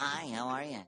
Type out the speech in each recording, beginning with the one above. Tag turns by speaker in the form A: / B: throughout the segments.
A: Hi, how are you?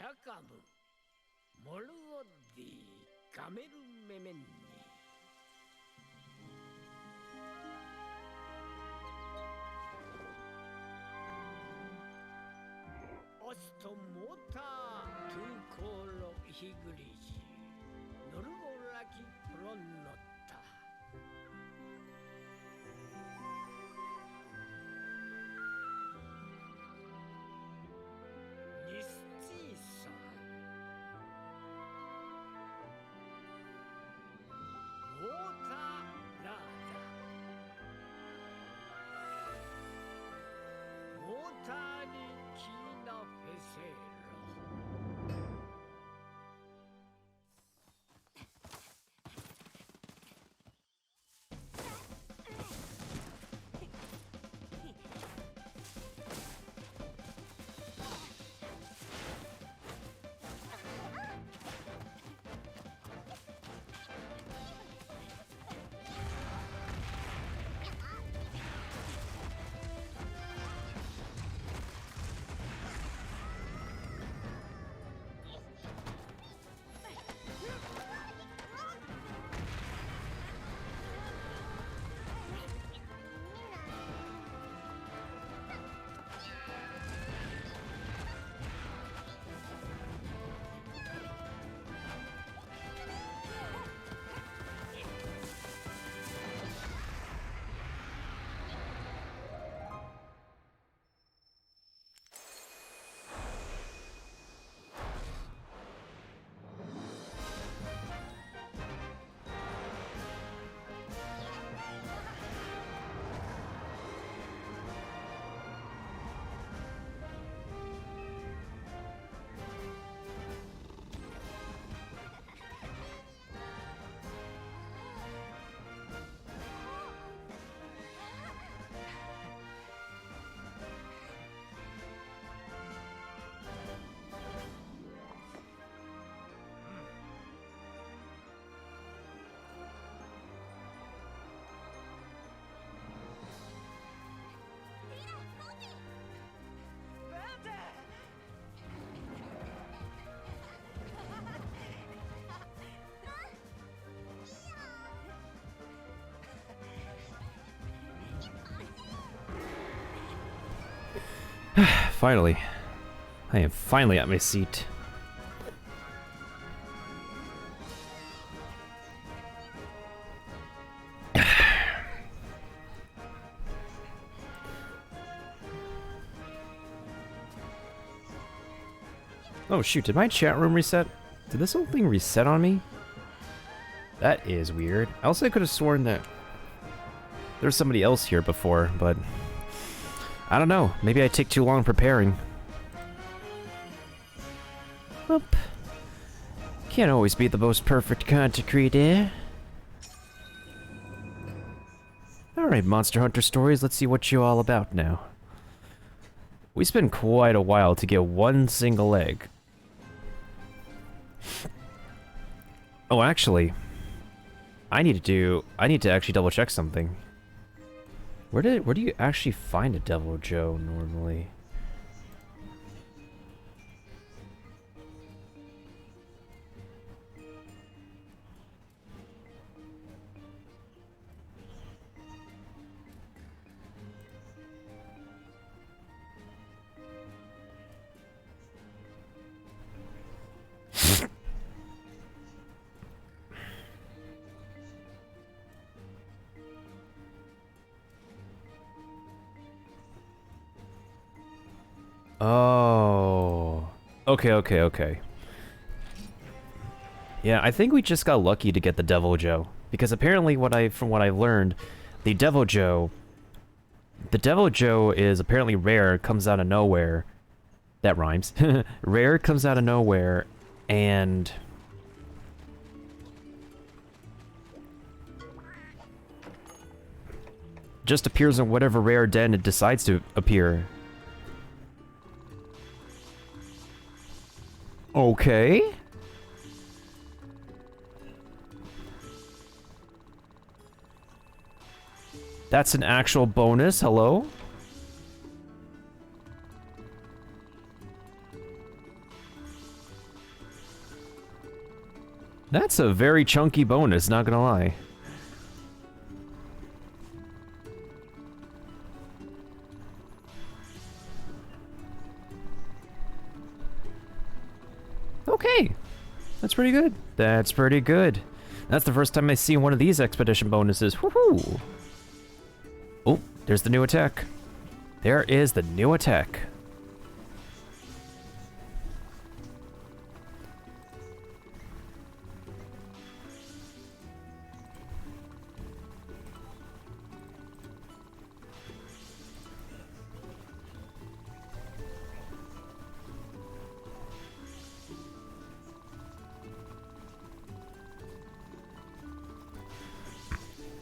B: 샤카무 모르오디 가메ルメメンニオストモータートゥコーロヒグリジノルゴラキプロンノッタニスチーサウォーターラーダウォーターにキーナフェセーロ
C: Finally. I am finally at my seat. Oh shoot, did my chat room reset? Did this whole thing reset on me? That is weird. I also could have sworn that there was somebody else here before, but I don't know. Maybe I take too long preparing. Oop. Can't always be the most perfect content creator. Alright, Monster Hunter Stories, let's see what you all about now. We spent quite a while to get one single egg. Oh, actually, I need to actually double check something. Where do you actually find a Devil Joe normally? Oh. Okay. Yeah, I think we just got lucky to get the Devil Joe. Because apparently from what I've learned, the Devil Joe is apparently rare, comes out of nowhere. That rhymes. Rare comes out of nowhere, and just appears in whatever rare den it decides to appear. Okay. That's an actual bonus, hello? That's a very chunky bonus, not gonna lie. Okay. That's pretty good. That's pretty good. That's the first time I've seen one of these expedition bonuses. Woohoo! Oh, there's the new attack. There is the new attack.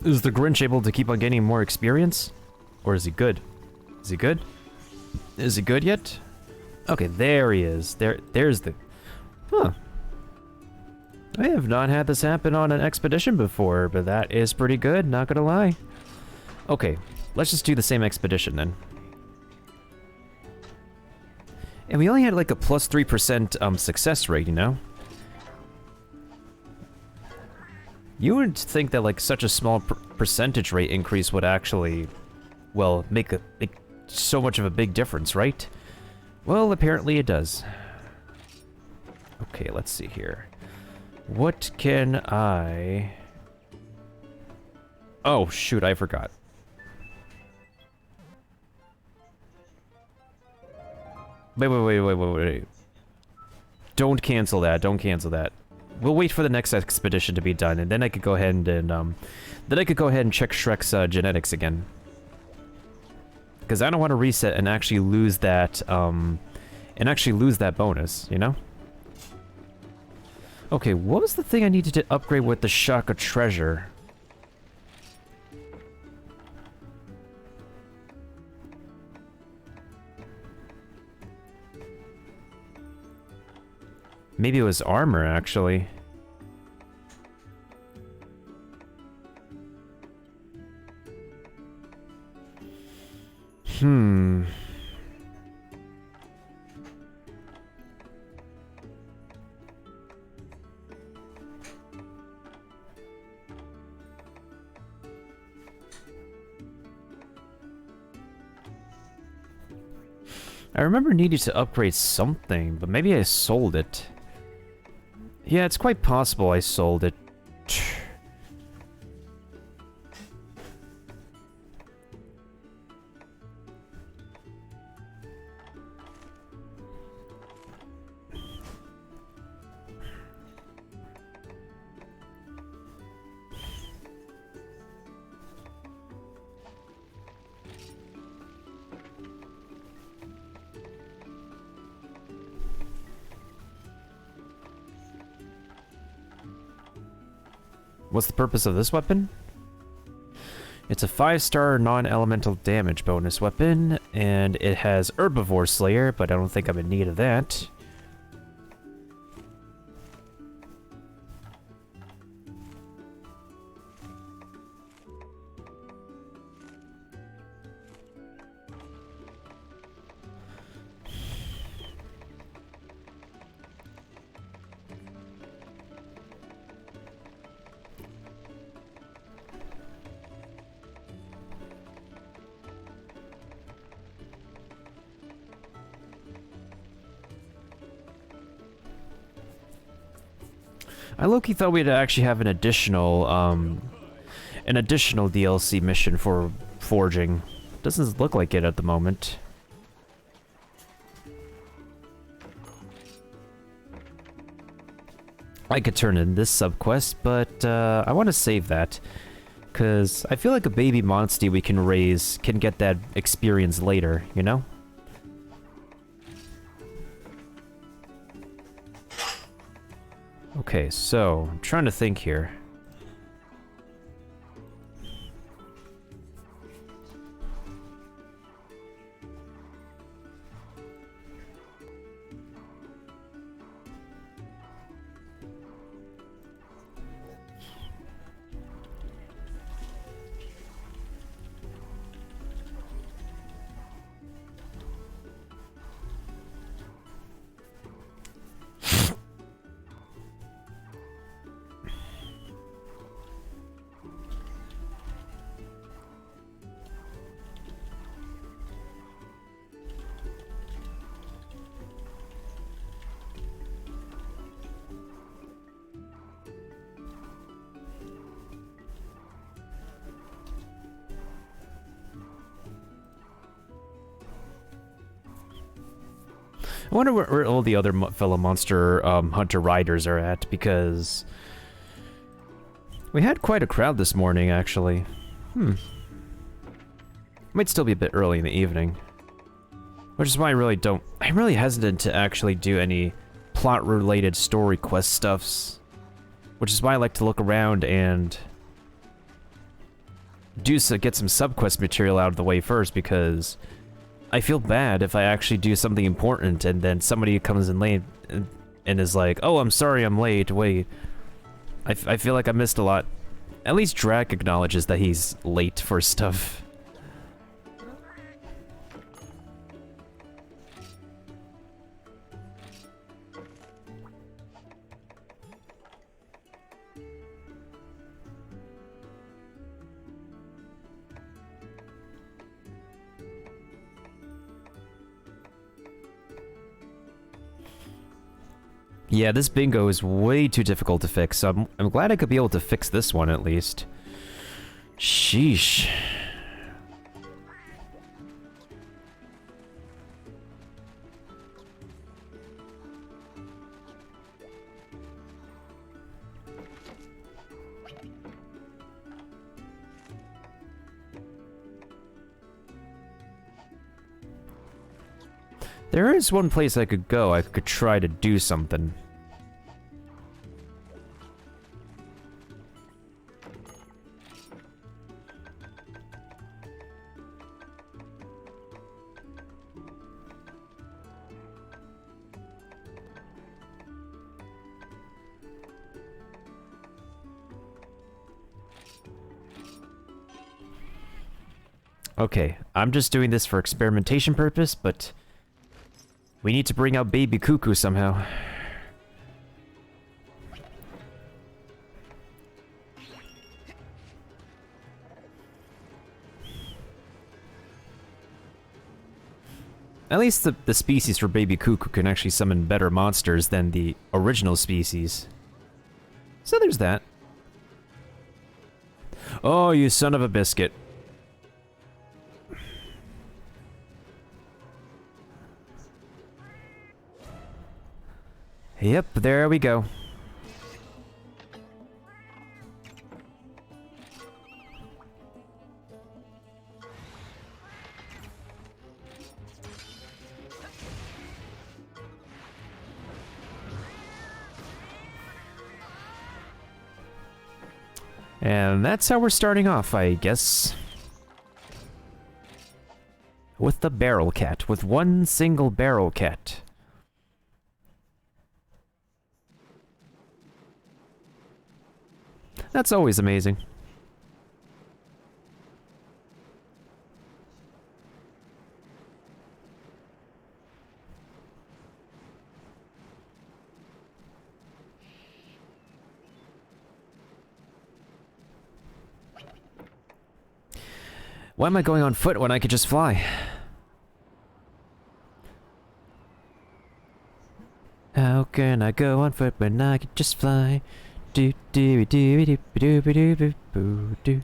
C: Is the Grinch able to keep on gaining more experience? Or is he good? Is he good? Is he good yet? Okay, there he is. There's the... Huh. I have not had this happen on an expedition before, but that is pretty good, not gonna lie. Okay, let's just do the same expedition then. And we only had like a plus 3% success rate, you know? You would think that like such a small percentage rate increase would actually, well, make so much of a big difference, right? Well, apparently it does. Okay, let's see here. What can I... Oh, shoot, I forgot. Wait. Don't cancel that, don't cancel that. We'll wait for the next expedition to be done, and then I could go ahead and check Shrek's genetics again. Because I don't want to reset and actually lose that bonus, you know? Okay, what was the thing I needed to upgrade with the Shaka Treasure? Maybe it was armor, actually. I remember needing to upgrade something, but maybe I sold it. Yeah, it's quite possible I sold it. What's the purpose of this weapon? It's a 5-star non-elemental damage bonus weapon, and it has Herbivore Slayer, but I don't think I'm in need of that. I low-key thought we'd actually have an additional DLC mission for forging. Doesn't look like it at the moment. I could turn in this subquest, but I want to save that. Because I feel like a baby monster we can raise can get that experience later, you know? Okay, so, I'm trying to think here. I wonder where all the other fellow monster hunter riders are at, because we had quite a crowd this morning, actually. Might still be a bit early in the evening. Which is why I'm really hesitant to actually do any plot-related story quest stuffs. Which is why I like to look around and get some subquest material out of the way first, because I feel bad if I actually do something important and then somebody comes in late and is like, oh, I'm sorry I'm late, wait. I feel like I missed a lot. At least Drac acknowledges that he's late for stuff. Yeah, this bingo is way too difficult to fix, so I'm glad I could be able to fix this one at least. Sheesh. There is one place I could go. I could try to do something. Okay, I'm just doing this for experimentation purpose, but we need to bring out Baby Cuckoo somehow. At least the species for Baby Cuckoo can actually summon better monsters than the original species. So there's that. Oh, you son of a biscuit. Yep, there we go. And that's how we're starting off, I guess. With the barrel cat. With one single barrel cat. That's always amazing. Why am I going on foot when I could just fly? How can I go on foot when I could just fly? Do do do do do do do do do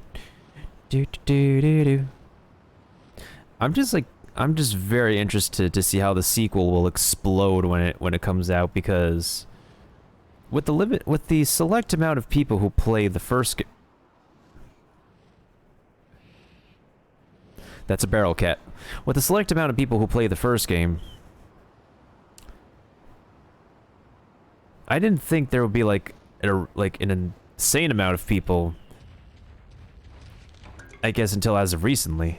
C: do do do. I'm just very interested to see how the sequel will explode when it comes out, because with the select amount of people who play the first game. That's a barrel cat. With the select amount of people who play the first game, I didn't think there would be like an insane amount of people, I guess, until as of recently.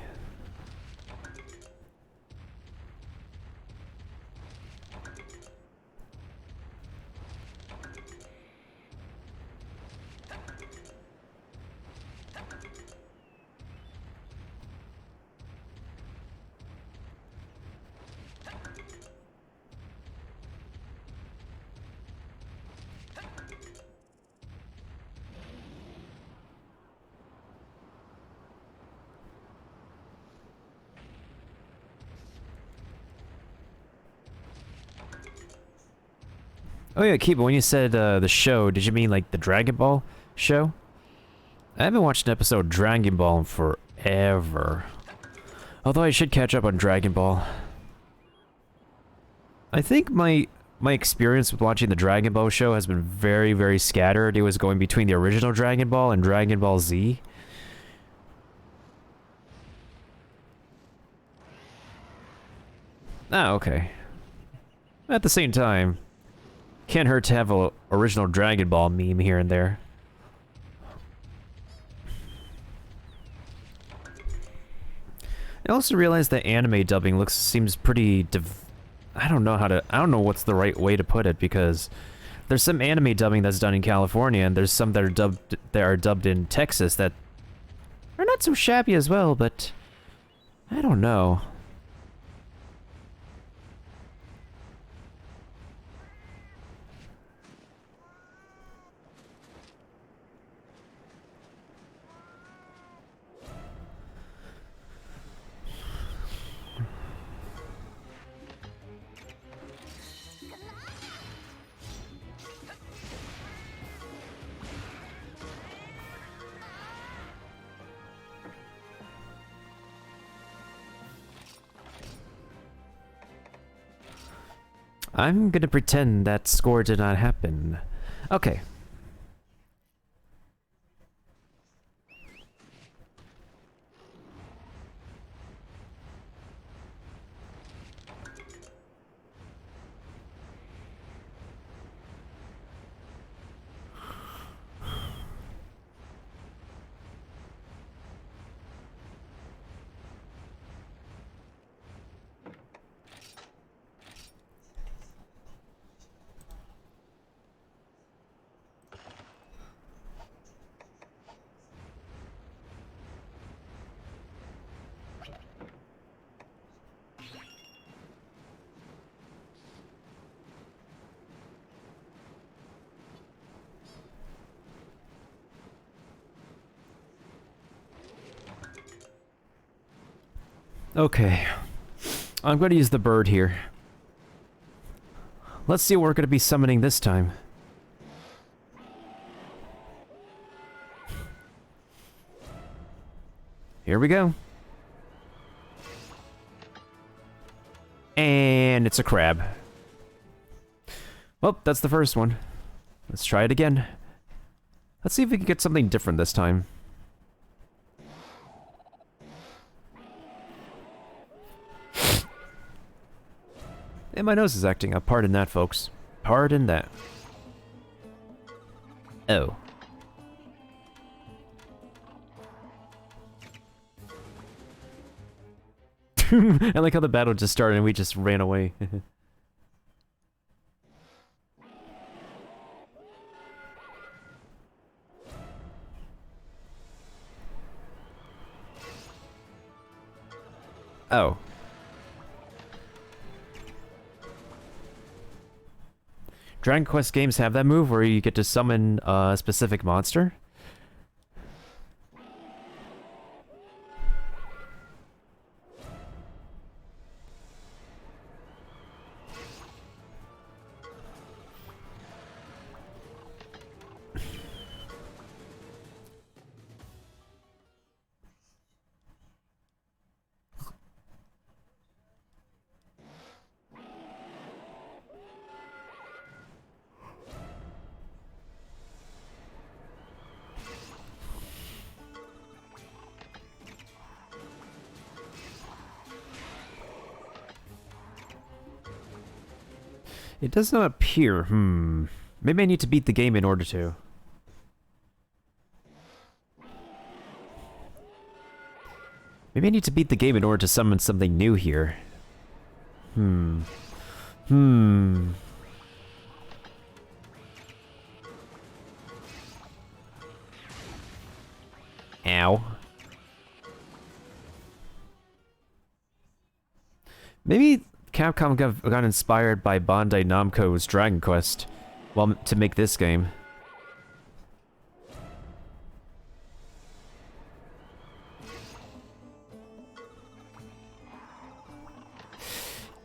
C: Oh yeah, Kiba, when you said the show, did you mean like the Dragon Ball show? I haven't watched an episode of Dragon Ball in forever. Although I should catch up on Dragon Ball. I think my experience with watching the Dragon Ball show has been very, very scattered. It was going between the original Dragon Ball and Dragon Ball Z. Ah, okay. At the same time, can't hurt to have a original Dragon Ball meme here and there. I also realized that anime dubbing seems pretty I don't know what's the right way to put it, because there's some anime dubbing that's done in California, and there's some that are dubbed in Texas that are not so shabby as well, but I don't know. I'm gonna pretend that score did not happen. Okay. Okay. I'm gonna use the bird here. Let's see what we're gonna be summoning this time. Here we go. And it's a crab. Well, that's the first one. Let's try it again. Let's see if we can get something different this time. And my nose is acting up. Pardon that, folks. Pardon that. Oh. I like how the battle just started and we just ran away. Oh. Dragon Quest games have that move where you get to summon a specific monster. It does not appear. Maybe I need to beat the game in order to. Maybe I need to beat the game in order to summon something new here. Ow. Maybe Capcom got inspired by Bandai Namco's Dragon Quest, well, to make this game.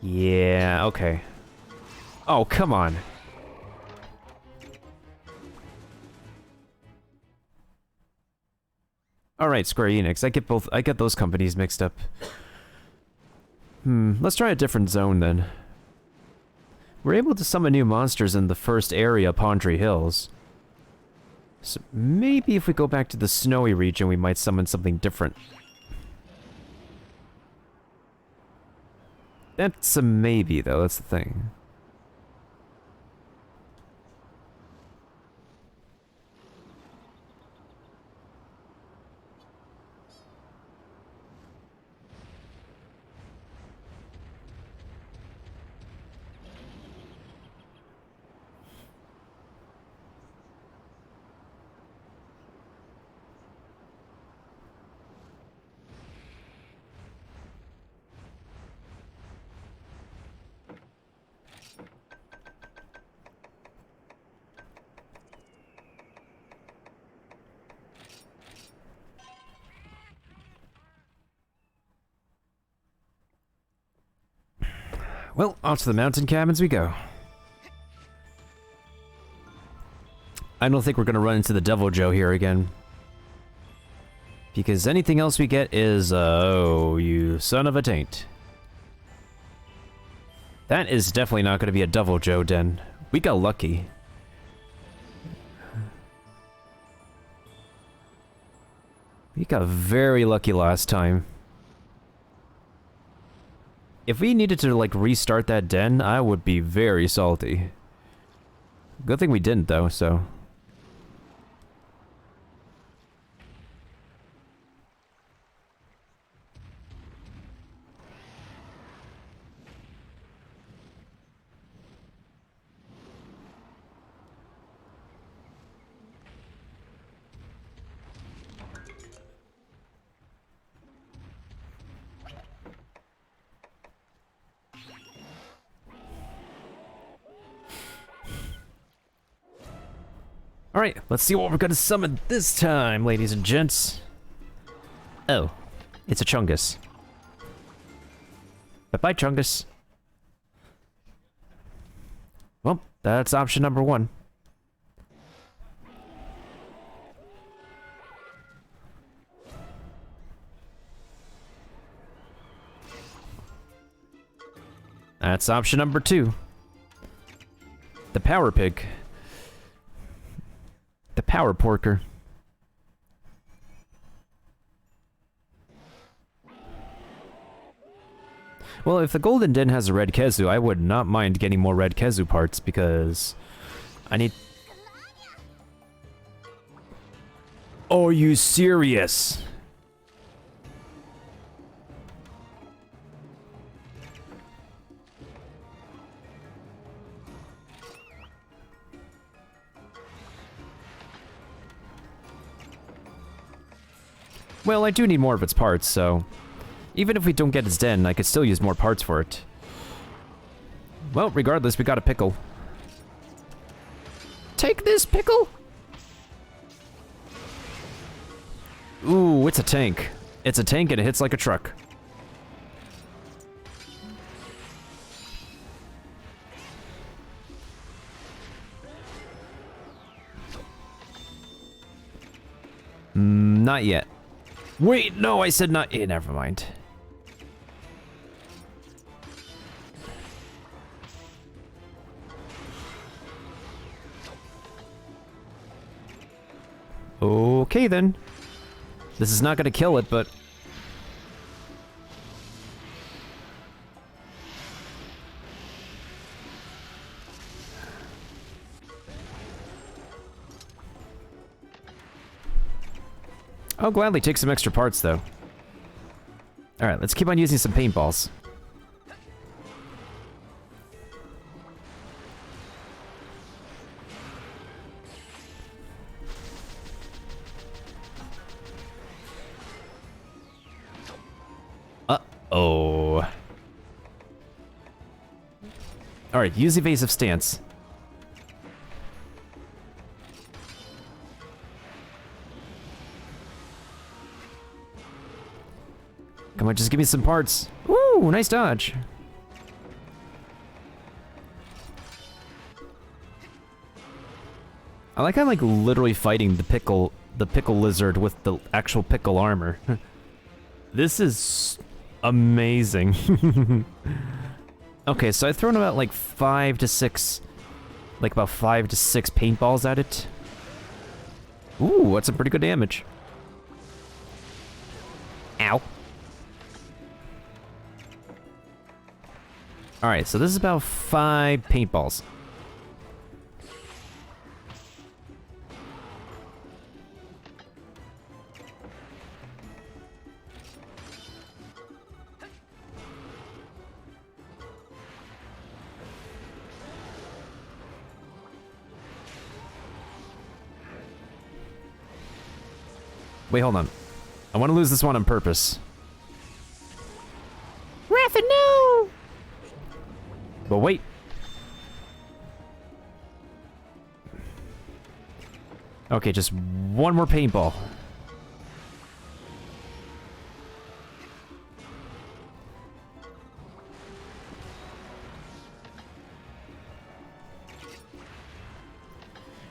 C: Yeah, okay. Oh, come on. Alright, Square Enix. I get those companies mixed up. Let's try a different zone then. We're able to summon new monsters in the first area, Pondry Hills. So maybe if we go back to the snowy region, we might summon something different. That's a maybe, though, that's the thing. Well, off to the mountain cabins we go. I don't think we're gonna run into the Devil Joe here again. Because anything else we get is, oh, you son of a taint. That is definitely not gonna be a Devil Joe den. We got lucky. We got very lucky last time. If we needed to, like, restart that den, I would be very salty. Good thing we didn't, though, so... Alright, let's see what we're gonna summon this time, ladies and gents. Oh, it's a Chungus. Bye-bye, Chungus. Well, that's option number one. That's option number two. The Power Pig. The Power Porker. Well, if the Golden Den has a red Kezu, I would not mind getting more red Kezu parts because I need... Are you serious? Well, I do need more of its parts, so... Even if we don't get its den, I could still use more parts for it. Well, regardless, we got a pickle. Take this, pickle! Ooh, it's a tank. It's a tank and it hits like a truck. Not yet. Wait, no, I said not. Eh, never mind. Okay, then. This is not gonna kill it, but... I'll gladly take some extra parts, though. Alright, let's keep on using some paintballs. Uh-oh. Alright, use evasive stance. Come on, just give me some parts. Woo, nice dodge. I like how I'm like literally fighting the pickle lizard with the actual pickle armor. This is amazing. Okay, so I've thrown about like 5 to 6 paintballs at it. Ooh, that's some pretty good damage. Ow. Alright, so this is about 5 paintballs. Wait, hold on. I want to lose this one on purpose. Ratha, no! But wait. Okay, just one more paintball.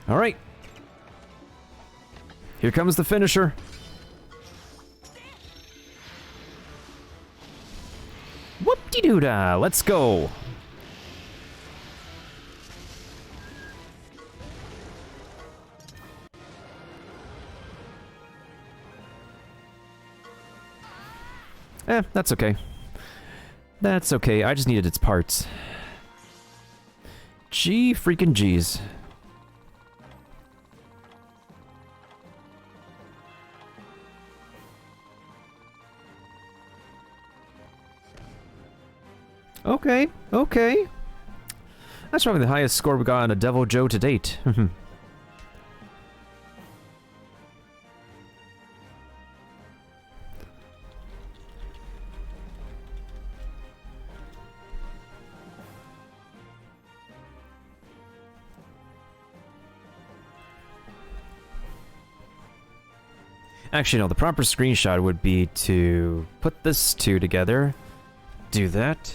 C: All right. Here comes the finisher. Whoop-de-doo-dah, let's go. That's okay. That's okay, I just needed its parts. Gee freaking G's. Okay, okay. That's probably the highest score we got on a Devil Joe to date. Actually, no, the proper screenshot would be to put this two together, do that.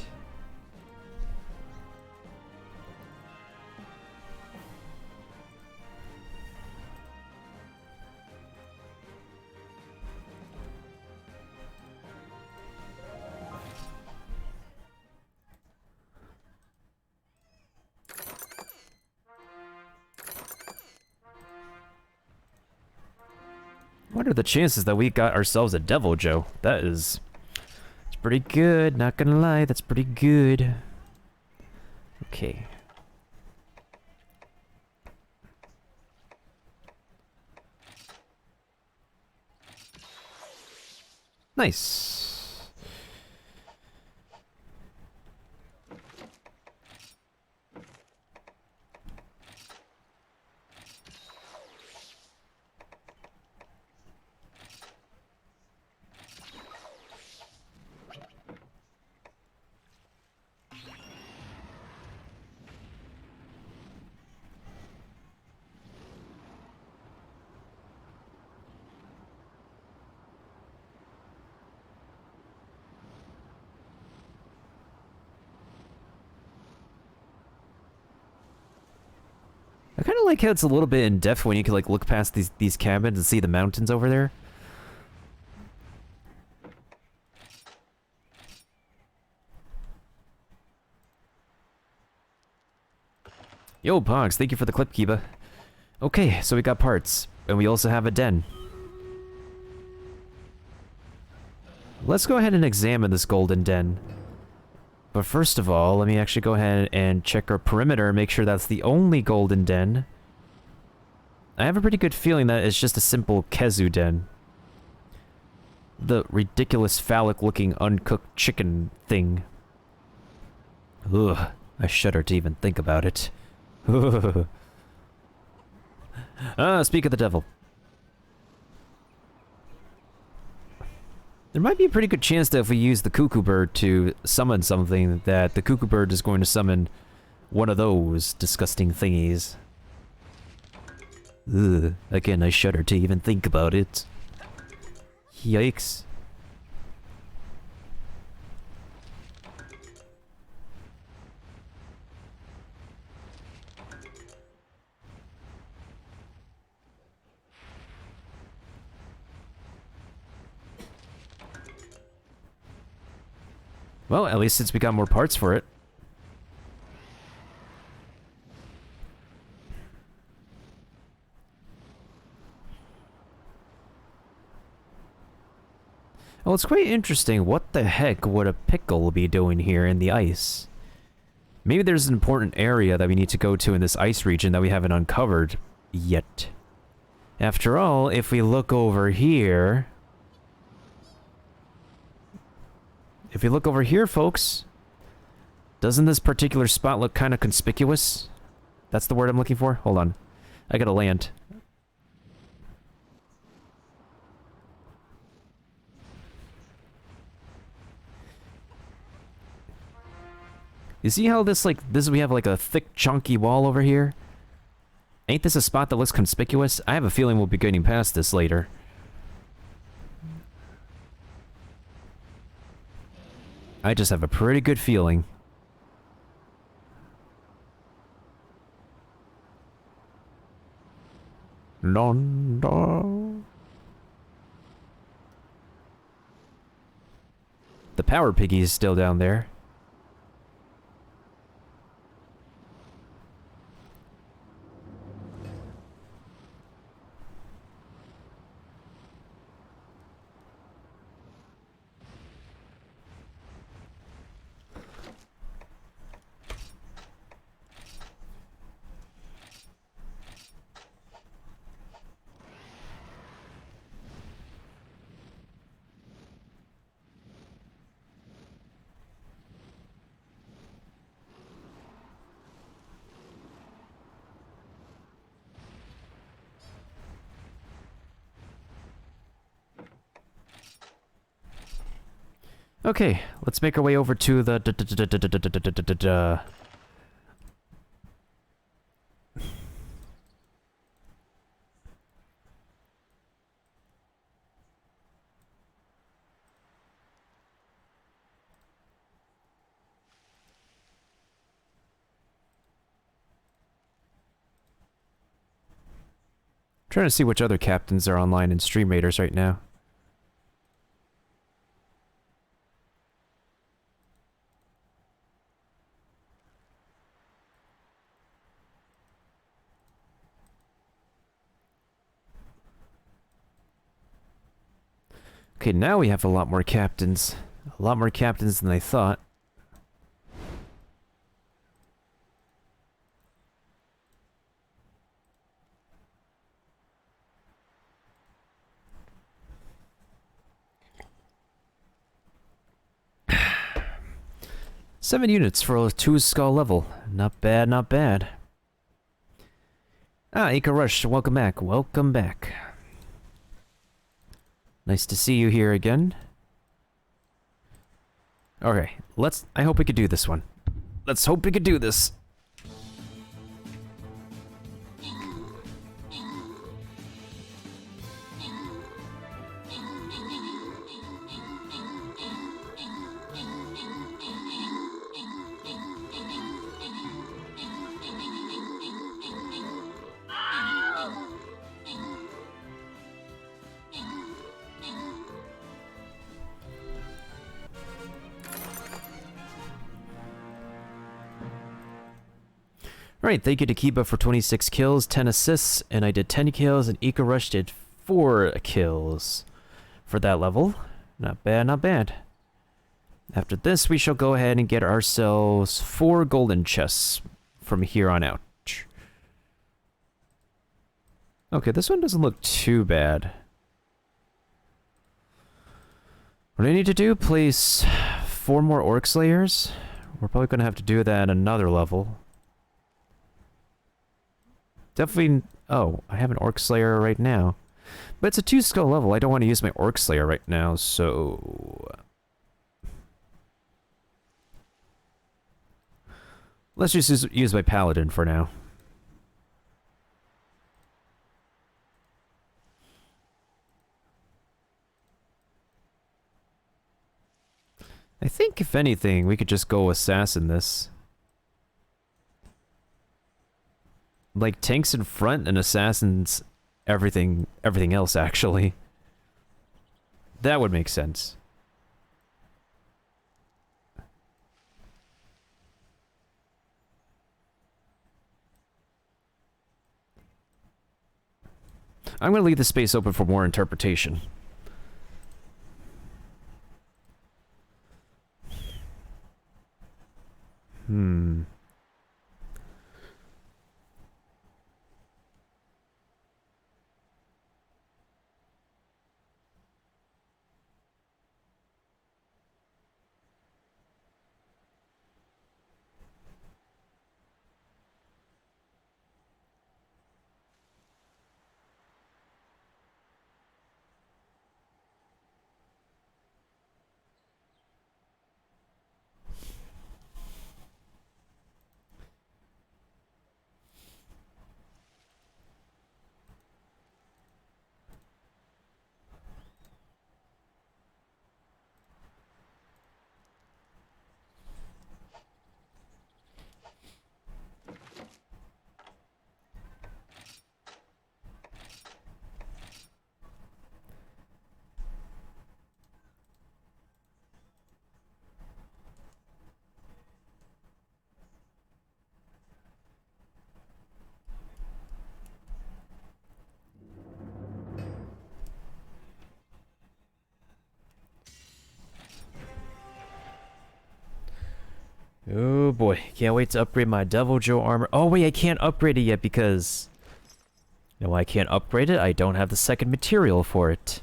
C: What are the chances that we got ourselves a Devil Joe? It's pretty good, not gonna lie, that's pretty good. Okay. Nice. I kind of like how it's a little bit in depth when you can like look past these cabins and see the mountains over there. Yo, Pogs, thank you for the clip, Kiba. Okay, so we got parts, and we also have a den. Let's go ahead and examine this golden den. But first of all, let me actually go ahead and check our perimeter and make sure that's the only golden den. I have a pretty good feeling that it's just a simple Kezu den. The ridiculous phallic-looking uncooked chicken thing. Ugh, I shudder to even think about it. Speak of the devil. There might be a pretty good chance that if we use the cuckoo bird to summon something, that the cuckoo bird is going to summon one of those disgusting thingies. Ugh, again, I shudder to even think about it. Yikes. Well, at least since we got more parts for it. Well, it's quite interesting. What the heck would a pickle be doing here in the ice? Maybe there's an important area that we need to go to in this ice region that we haven't uncovered yet. After all, if we look over here... If you look over here, folks, doesn't this particular spot look kind of conspicuous? That's the word I'm looking for? Hold on. I gotta land. You see how this we have like a thick, chunky wall over here? Ain't this a spot that looks conspicuous? I have a feeling we'll be getting past this later. I just have a pretty good feeling. The power piggy is still down there. Okay, let's make our way over to the trying to see which other captains are online in Stream Raiders right now. Okay, now we have a lot more captains. A lot more captains than I thought. Seven units for a 2 skull level. Not bad, not bad. Ah, Ika Rush, welcome back. Welcome back. Nice to see you here again. Okay, I hope we could do this one. Let's hope we could do this. Alright, thank you to Kiba for 26 kills, 10 assists, and I did 10 kills, and Ika Rush did 4 kills for that level. Not bad, not bad. After this, we shall go ahead and get ourselves 4 golden chests from here on out. Okay, this one doesn't look too bad. What do I need to do? Place 4 more Orc Slayers? We're probably going to have to do that at another level. Definitely... Oh, I have an Orc Slayer right now. But it's a 2-skill level. I don't want to use my Orc Slayer right now, so... Let's just use my Paladin for now. I think, if anything, we could just go Assassin this. Like, tanks in front and Assassins everything else, actually. That would make sense. I'm going to leave the space open for more interpretation. Oh boy, can't wait to upgrade my Devil Joe armor. Oh wait, I can't upgrade it yet because... No, I can't upgrade it. I don't have the second material for it.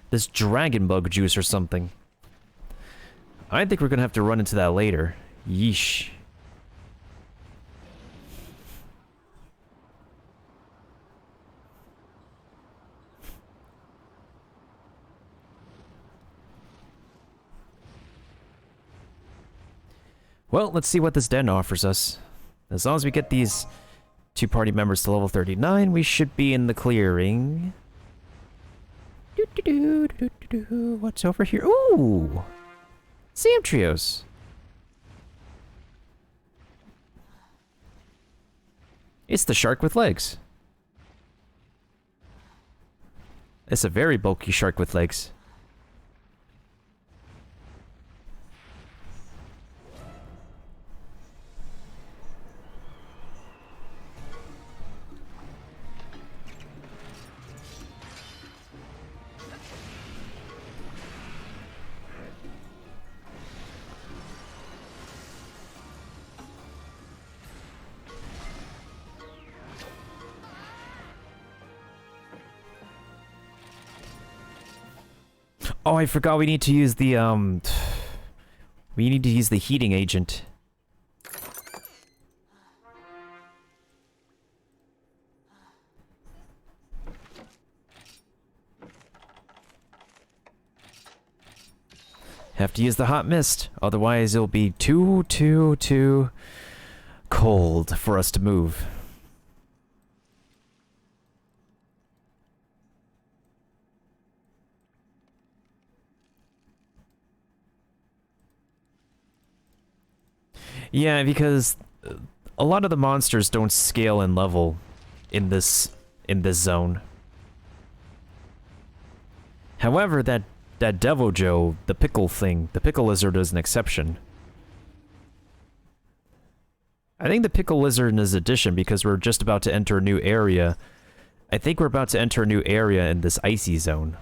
C: This dragon bug juice or something. I think we're gonna have to run into that later. Yeesh. Well, let's see what this den offers us. As long as we get these 2 party members to level 39, we should be in the clearing. What's over here? Ooh! Sam Trios. It's the shark with legs. It's a very bulky shark with legs. Oh, I forgot we need to use the, we need to use the heating agent. Have to use the hot mist, otherwise it'll be too cold for us to move. Yeah, because a lot of the monsters don't scale in level in this zone. However, that Devil Joe, the pickle thing, the pickle lizard is an exception. I think the pickle lizard is addition because we're just about to enter a new area. I think we're about to enter a new area in this icy zone.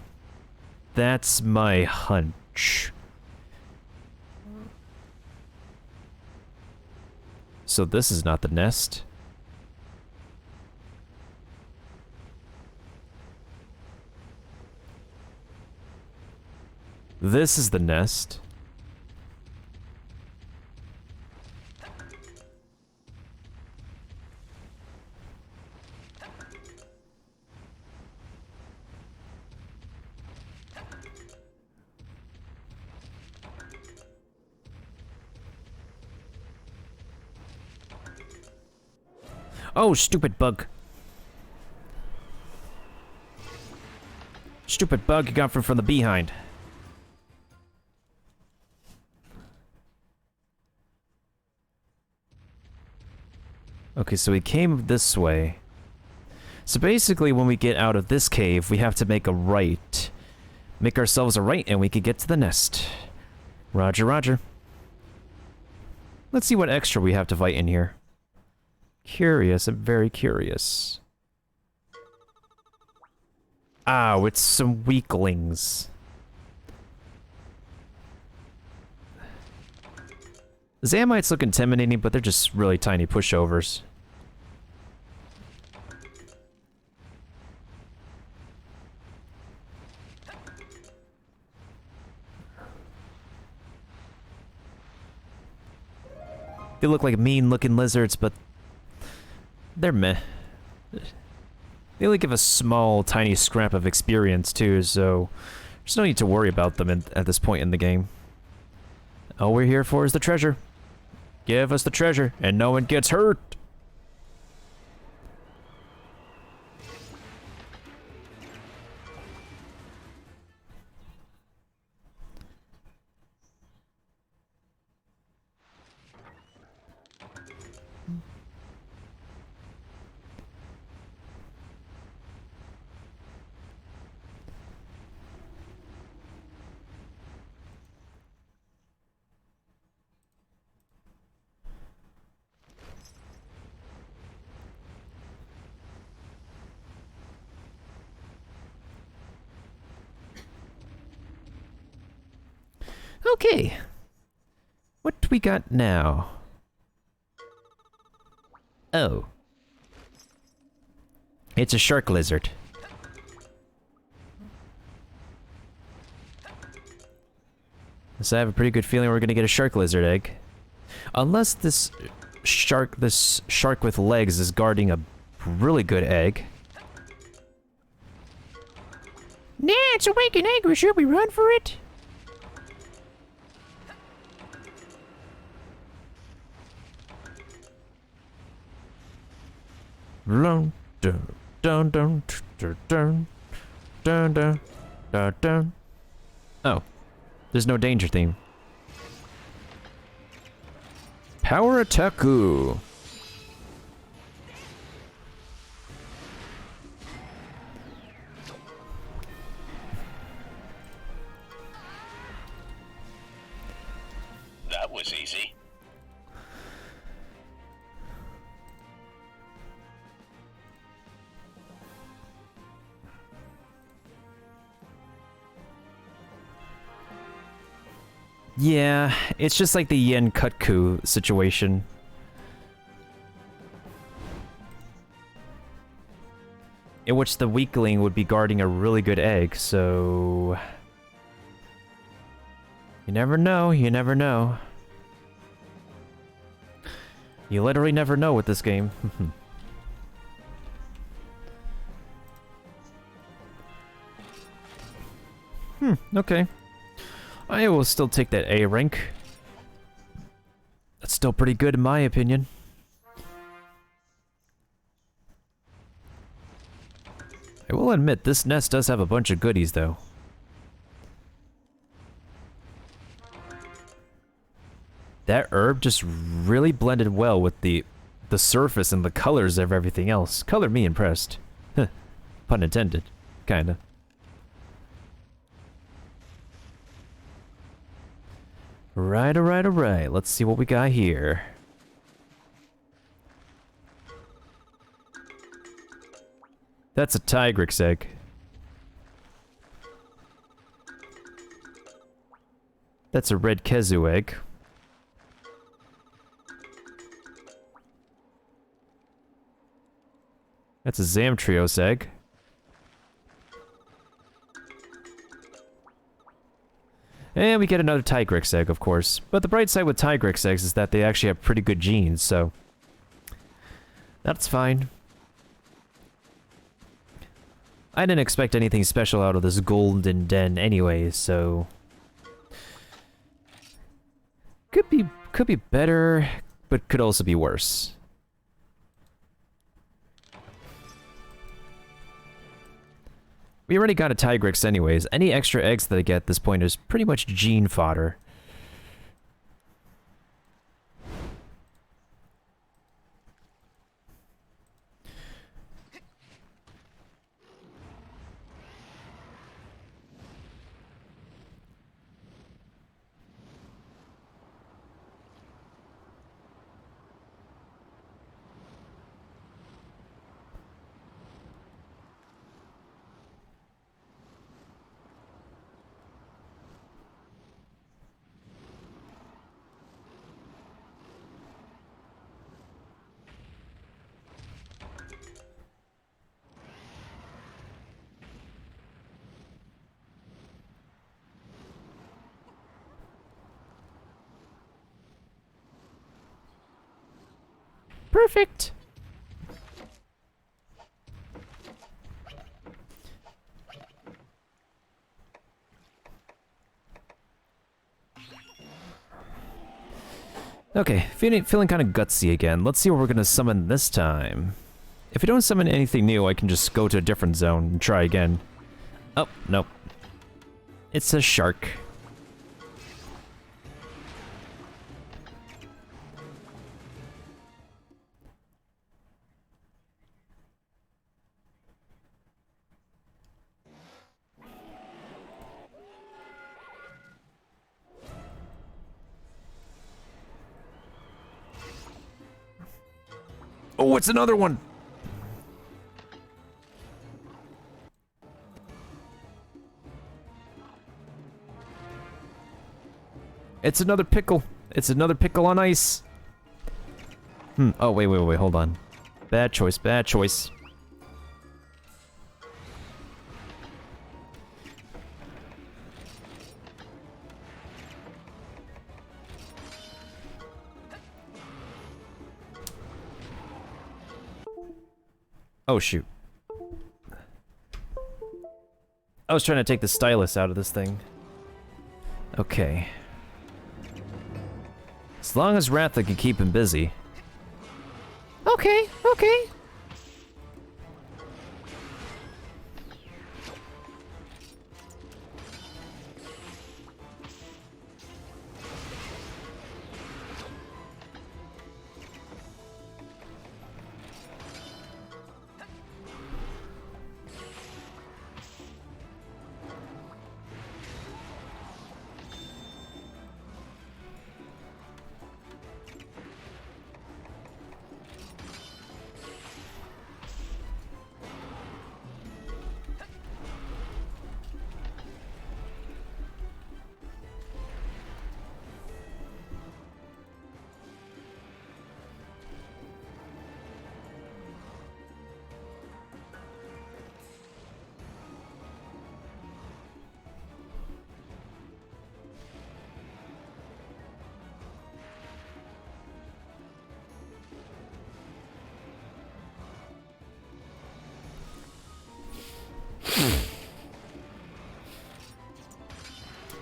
C: That's my hunch. So this is not the nest. This is the nest. Oh, stupid bug. Stupid bug you got from the behind. Okay, so we came this way. So basically, when we get out of this cave, we have to make a right. Make ourselves a right, and we can get to the nest. Roger, roger. Let's see what extra we have to fight in here. Curious, I'm very curious. Oh, it's some weaklings. Zamites look intimidating, but they're just really tiny pushovers. They look like mean-looking lizards, but they're meh. They only give a small, tiny scrap of experience, too, so there's no need to worry about them at this point in the game. All we're here for is the treasure. Give us the treasure, and no one gets hurt! Okay. What do we got now? Oh. It's a shark lizard. So I have a pretty good feeling we're gonna get a shark lizard egg. Unless this shark with legs is guarding a really good egg. Nah, it's a waking egg. Should we run for it? Dun dun dun dun dun dun dun dun dun dun. Oh, there's no danger theme. Power Attack-oo.
A: That was easy.
C: Yeah, it's just like the Yen Kutku situation. In which the weakling would be guarding a really good egg, so... You never know, you never know. You literally never know with this game. Okay. I will still take that A rank. That's still pretty good in my opinion. I will admit, this nest does have a bunch of goodies though. That herb just really blended well with the surface and the colors of everything else. Color me impressed. Pun intended. Kinda. Alright, alright, alright. Let's see what we got here. That's a Tigrix egg. That's a red Kezu egg. That's a Zamtrios egg. And we get another Tigrix egg, of course. But the bright side with Tigrix eggs is that they actually have pretty good genes, so... that's fine. I didn't expect anything special out of this golden den anyway, so... could be better, but could also be worse. We already got a Tigrix anyways. Any extra eggs that I get at this point is pretty much gene fodder. Perfect! Okay, feeling kind of gutsy again. Let's see what we're gonna summon this time. If I don't summon anything new, I can just go to a different zone and try again. Oh, nope. It's a shark. Oh, it's another one! It's another pickle. It's another pickle on ice. Oh, wait, hold on. Bad choice, bad choice. Oh, shoot. I was trying to take the stylus out of this thing. Okay. As long as Ratha can keep him busy. Okay, okay.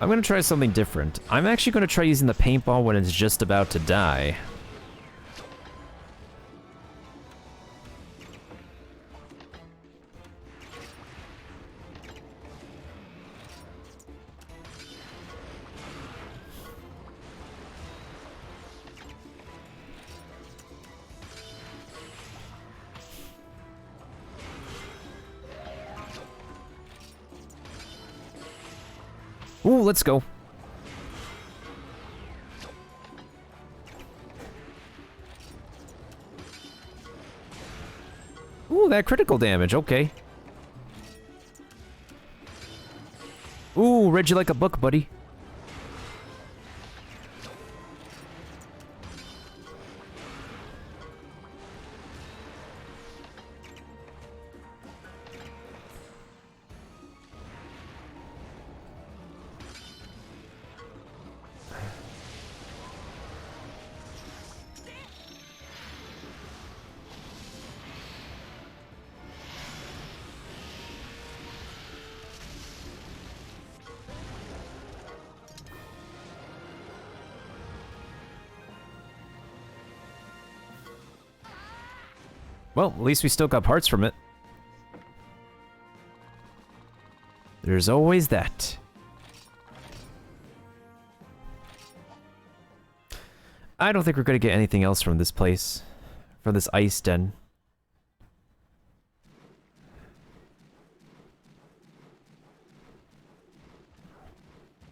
C: I'm gonna try something different. I'm actually gonna try using the paintball when it's just about to die. Ooh, let's go. Ooh, that critical damage, okay. Ooh, read you like a book, buddy. Well, at least we still got parts from it. There's always that. I don't think we're gonna get anything else from this place. From this ice den.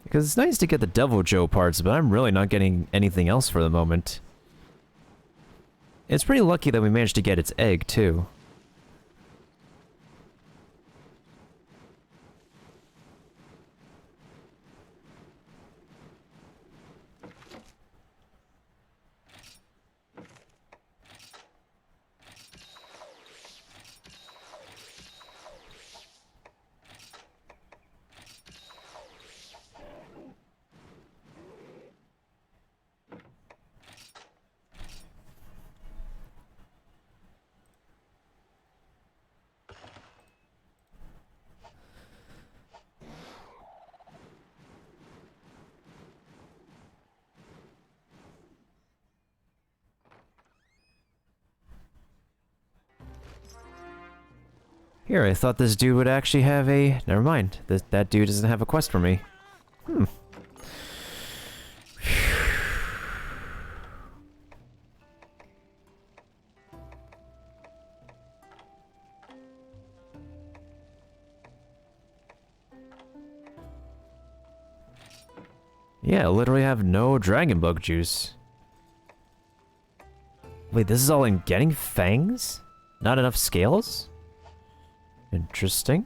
C: Because it's nice to get the Devil Joe parts, but I'm really not getting anything else for the moment. It's pretty lucky that we managed to get its egg, too. Here, I thought this dude would actually have a... Never mind. That dude doesn't have a quest for me. Hmm. Yeah, I literally have no dragon bug juice. Wait, this is all in getting fangs? Not enough scales? Interesting.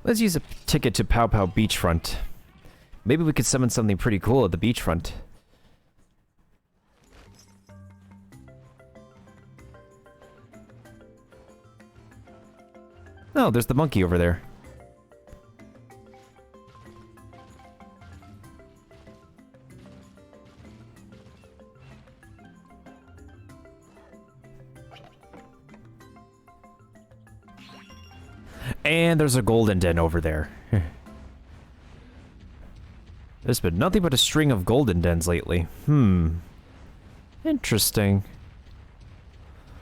C: Let's use a ticket to Pow Pow Beachfront. Maybe we could summon something pretty cool at the beachfront. Oh, there's the monkey over there. And there's a golden den over there. There's been nothing but a string of golden dens lately. Interesting.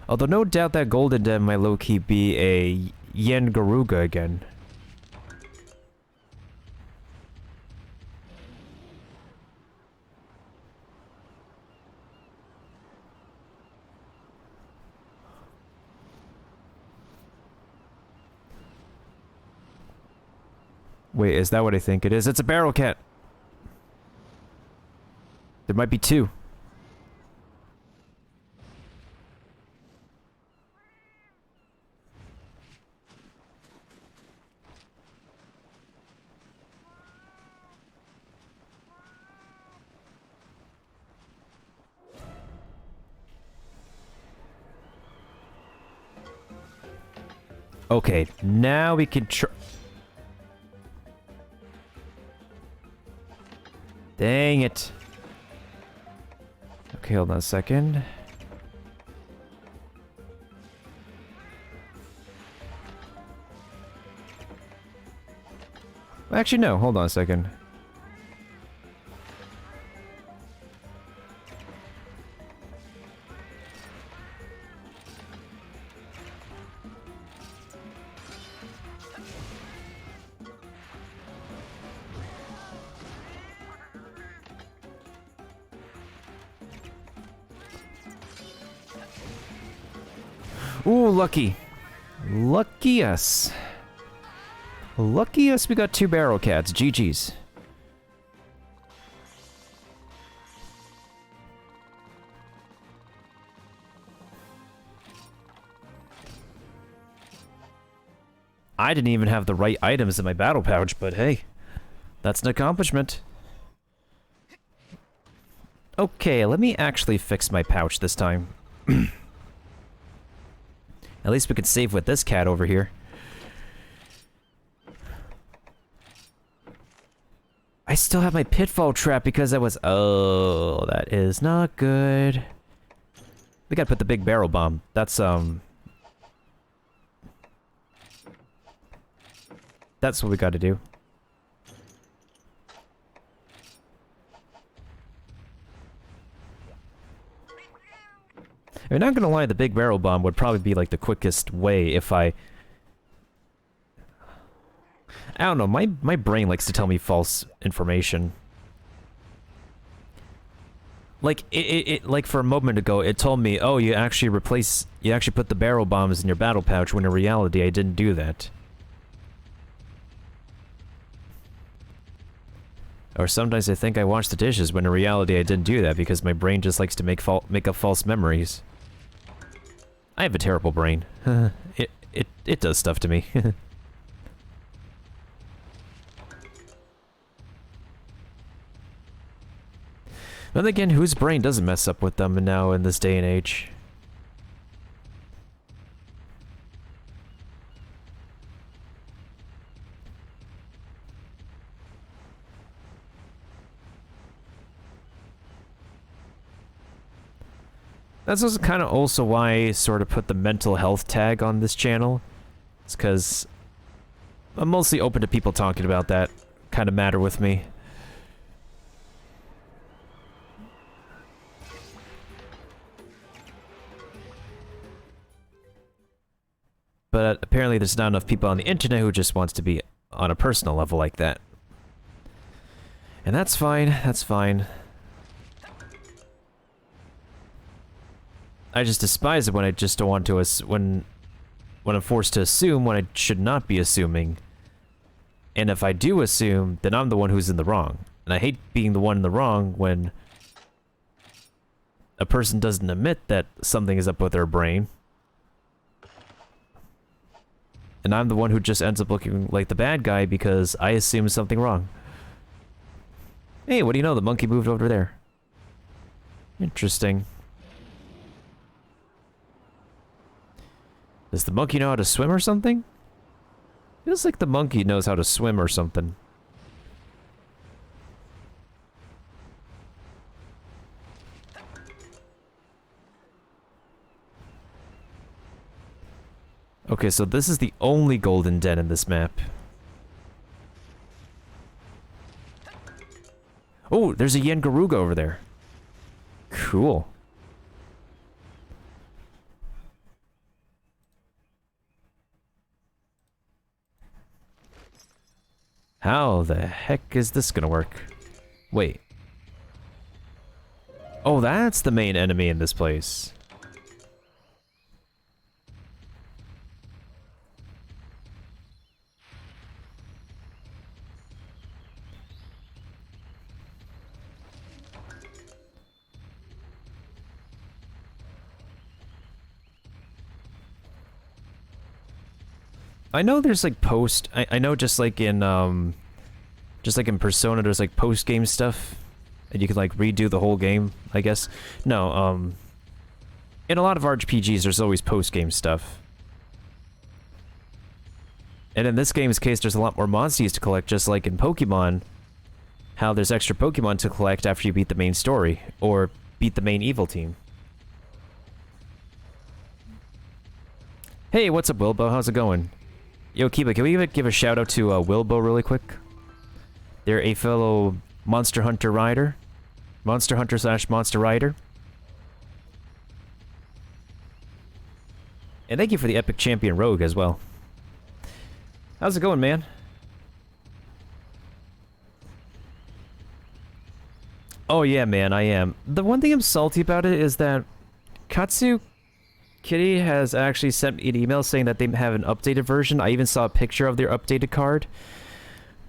C: Although no doubt that golden den might low-key be a Yen Garuga again. Wait, is that what I think it is? It's a barrel cat! There might be two. Okay, now we can try. Dang it. Okay, hold on a second. Actually, no, hold on a second. Ooh, lucky. Lucky us. Lucky us we got 2 barrel cats. GG's. I didn't even have the right items in my battle pouch, but hey, that's an accomplishment. Okay, let me actually fix my pouch this time. At least we can save with this cat over here. I still have my pitfall trap because I was... Oh, that is not good. We gotta put the big barrel bomb. That's what we gotta do. I'm not gonna lie, the big barrel bomb would probably be like the quickest way if I don't know, my brain likes to tell me false information. Like, like for a moment ago, it told me, oh, you actually put the barrel bombs in your battle pouch, when in reality, I didn't do that. Or sometimes I think I washed the dishes, when in reality, I didn't do that, because my brain just likes to make up false memories. I have a terrible brain. It does stuff to me. But again, whose brain doesn't mess up with them now in this day and age? That's also kind of also why I sort of put the mental health tag on this channel. It's because I'm mostly open to people talking about that kind of matter with me. But apparently there's not enough people on the internet who just wants to be on a personal level like that. And that's fine, that's fine. I just despise it when I just don't want to when I'm forced to assume when I should not be assuming. And if I do assume, then I'm the one who's in the wrong. And I hate being the one in the wrong when a person doesn't admit that something is up with their brain. And I'm the one who just ends up looking like the bad guy because I assumed something wrong. Hey, what do you know? The monkey moved over there. Interesting. Does the monkey know how to swim or something? Feels like the monkey knows how to swim or something. Okay, so this is the only golden den in this map. Oh, there's a Yengaruga over there. Cool. How the heck is this gonna work? Wait. Oh, that's the main enemy in this place. I know there's like I know just like in Persona there's like post game stuff and you can like redo the whole game, I guess. No, in a lot of RPGs there's always post game stuff. And in this game's case there's a lot more monsters to collect, just like in Pokemon. How there's extra Pokemon to collect after you beat the main story or beat the main evil team. Hey, what's up, Wilbo? How's it going? Yo, Kiba, can we give a shout out to Wilbo really quick? They're a fellow Monster Hunter rider. Monster Hunter / Monster Rider. And thank you for the Epic Champion Rogue as well. How's it going, man? Oh yeah, man, I am. The one thing I'm salty about it is that Katsu Kitty has actually sent me an email saying that they have an updated version. I even saw a picture of their updated card.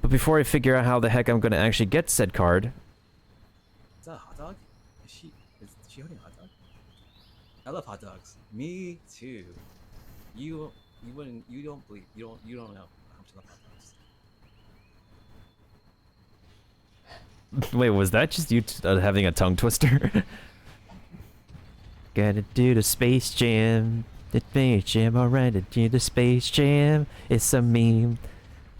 C: But before I figure out how the heck I'm going to actually get said card...
A: Is that a hot dog? Is she holding a hot dog? I love hot dogs. Me too. You don't believe, you don't know how much I love hot dogs.
C: Wait, was that just you having a tongue twister? Gotta do the Space Jam. The Space Jam, alright, to do the Space Jam. It's a meme.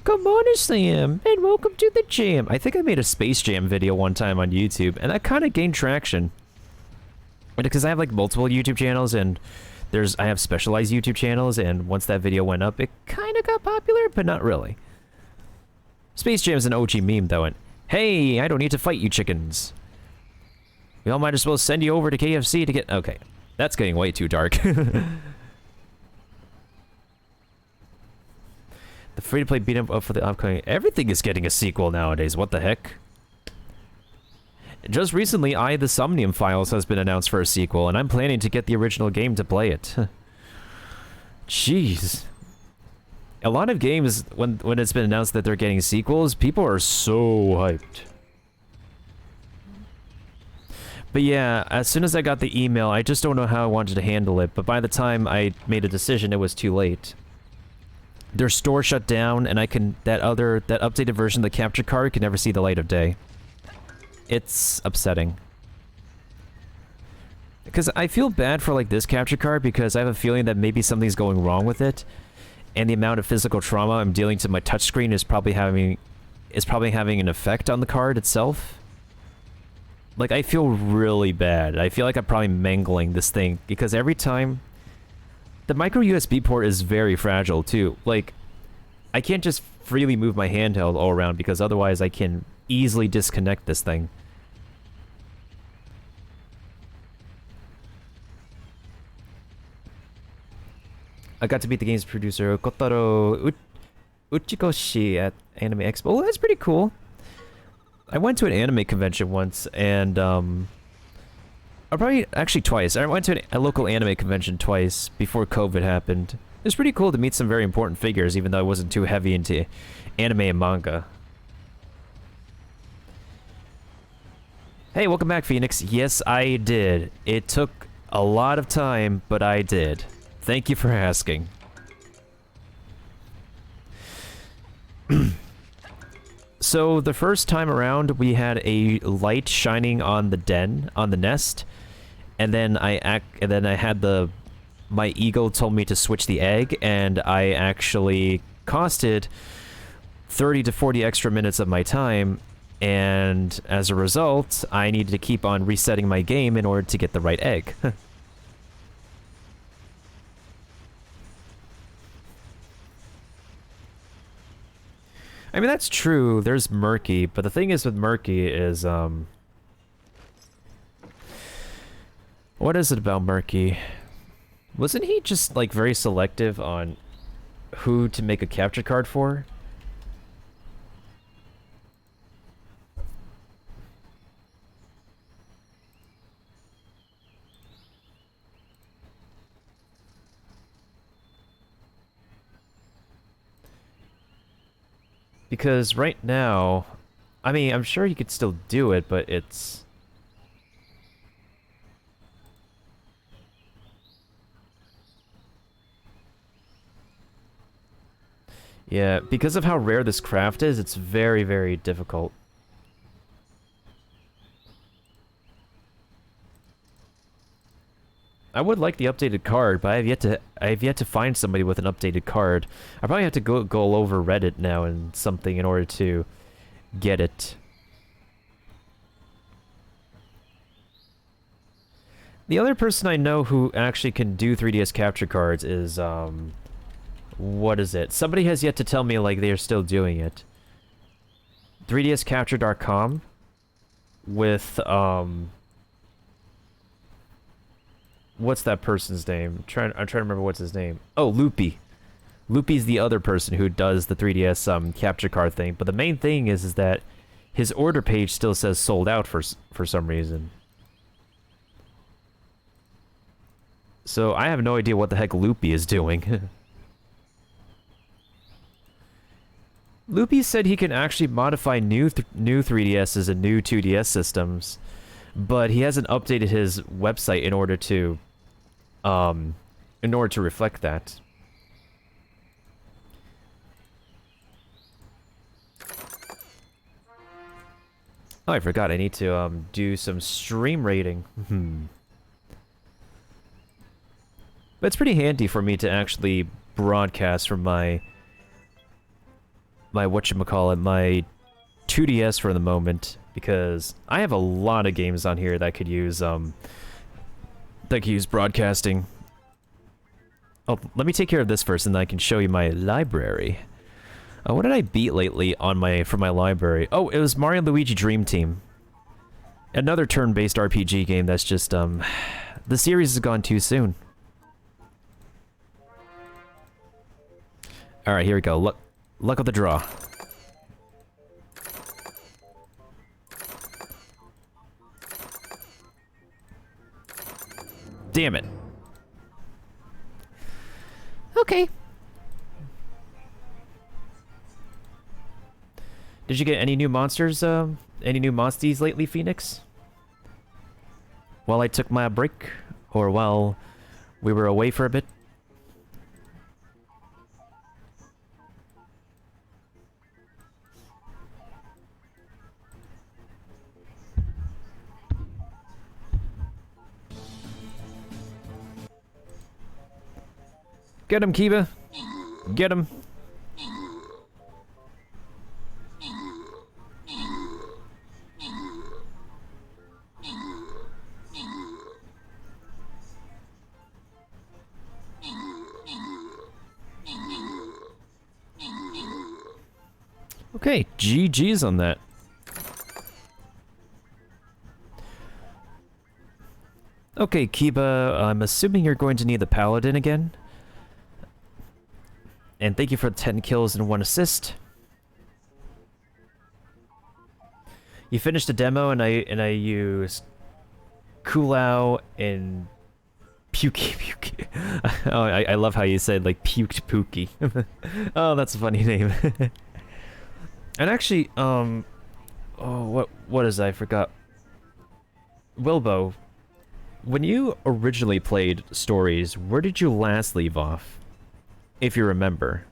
C: Good morning, Sam, and welcome to the jam. I think I made a Space Jam video one time on YouTube, and that kind of gained traction. Because I have like multiple YouTube channels, and I have specialized YouTube channels, and once that video went up, it kind of got popular, but not really. Space Jam is an OG meme, though, and hey, I don't need to fight you chickens. We all might as well send you over to KFC to get... Okay, that's getting way too dark. The free-to-play beat-em up for the upcoming... Everything is getting a sequel nowadays, what the heck? Just recently, The Somnium Files has been announced for a sequel, and I'm planning to get the original game to play it. Jeez. A lot of games, when it's been announced that they're getting sequels, people are so hyped. But yeah, as soon as I got the email, I just don't know how I wanted to handle it, but by the time I made a decision, it was too late. Their store shut down, and that updated version of the capture card can never see the light of day. It's upsetting. Because I feel bad for like this capture card because I have a feeling that maybe something's going wrong with it, and the amount of physical trauma I'm dealing to my touchscreen is probably having an effect on the card itself. Like, I feel really bad. I feel like I'm probably mangling this thing, because every time... The micro USB port is very fragile, too. Like, I can't just freely move my handheld all around, because otherwise I can easily disconnect this thing. I got to meet the game's producer, Kotaro Uchikoshi, at Anime Expo. Oh, that's pretty cool. I went to an anime convention once, and, actually twice. I went to a local anime convention twice before COVID happened. It was pretty cool to meet some very important figures, even though I wasn't too heavy into anime and manga. Hey, welcome back, Phoenix. Yes, I did. It took a lot of time, but I did. Thank you for asking. So the first time around, we had a light shining on the nest, and then I had my ego told me to switch the egg, and I actually costed 30 to 40 extra minutes of my time, and as a result, I needed to keep on resetting my game in order to get the right egg. I mean, that's true, there's Murky, but the thing is with Murky is, what is it about Murky? Wasn't he just, like, very selective on who to make a capture card for? Because right now, I mean, I'm sure you could still do it, but it's... Yeah, because of how rare this craft is, it's very, very difficult. I would like the updated card, but I have yet to find somebody with an updated card. I probably have to go over Reddit now and something in order to get it. The other person I know who actually can do 3DS capture cards is what is it? Somebody has yet to tell me like they're still doing it. 3dscapture.com with what's that person's name? I'm trying to remember what's his name. Oh, Loopy. Loopy's the other person who does the 3DS capture card thing, but the main thing is that his order page still says sold out for some reason. So I have no idea what the heck Loopy is doing. Loopy said he can actually modify new 3DSs and new 2DS systems, but he hasn't updated his website in order to reflect that. Oh, I forgot. I need to do some stream rating. But it's pretty handy for me to actually broadcast from my whatchamacallit, my 2DS for the moment, because I have a lot of games on here that could use broadcasting. Oh, let me take care of this first, and then I can show you my library. What did I beat lately for my library? Oh, it was Mario & Luigi Dream Team. Another turn-based RPG game that's just the series has gone too soon. All right, here we go. Luck of the draw. Damn it. Okay. Did you get any new monsters, any new monsties lately, Phoenix? While I took my break? Or while we were away for a bit? Get him, Kiba. Get him. Okay, GG's on that. Okay, Kiba, I'm assuming you're going to need the Paladin again. And thank you for 10 kills and 1 assist. You finished the demo, and I used Kulao and Pukey. Oh, I love how you said like puked Pookie. Oh, that's a funny name. And actually, oh, what is that? I forgot. Wilbo, when you originally played Stories, where did you last leave off? If you remember.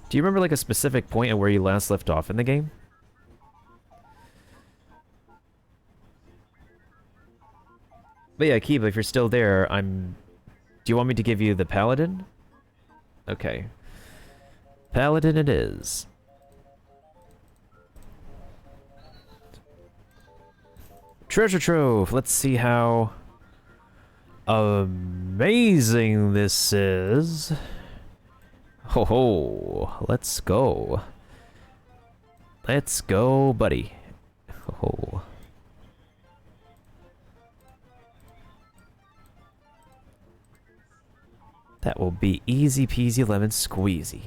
C: Do you remember like a specific point at where you last left off in the game? But yeah, Kiba, if you're still there, do you want me to give you the Paladin? Okay. Paladin it is. Treasure Trove! Let's see how amazing this is. Ho ho, let's go. Let's go, buddy. Ho ho. That will be easy peasy lemon squeezy.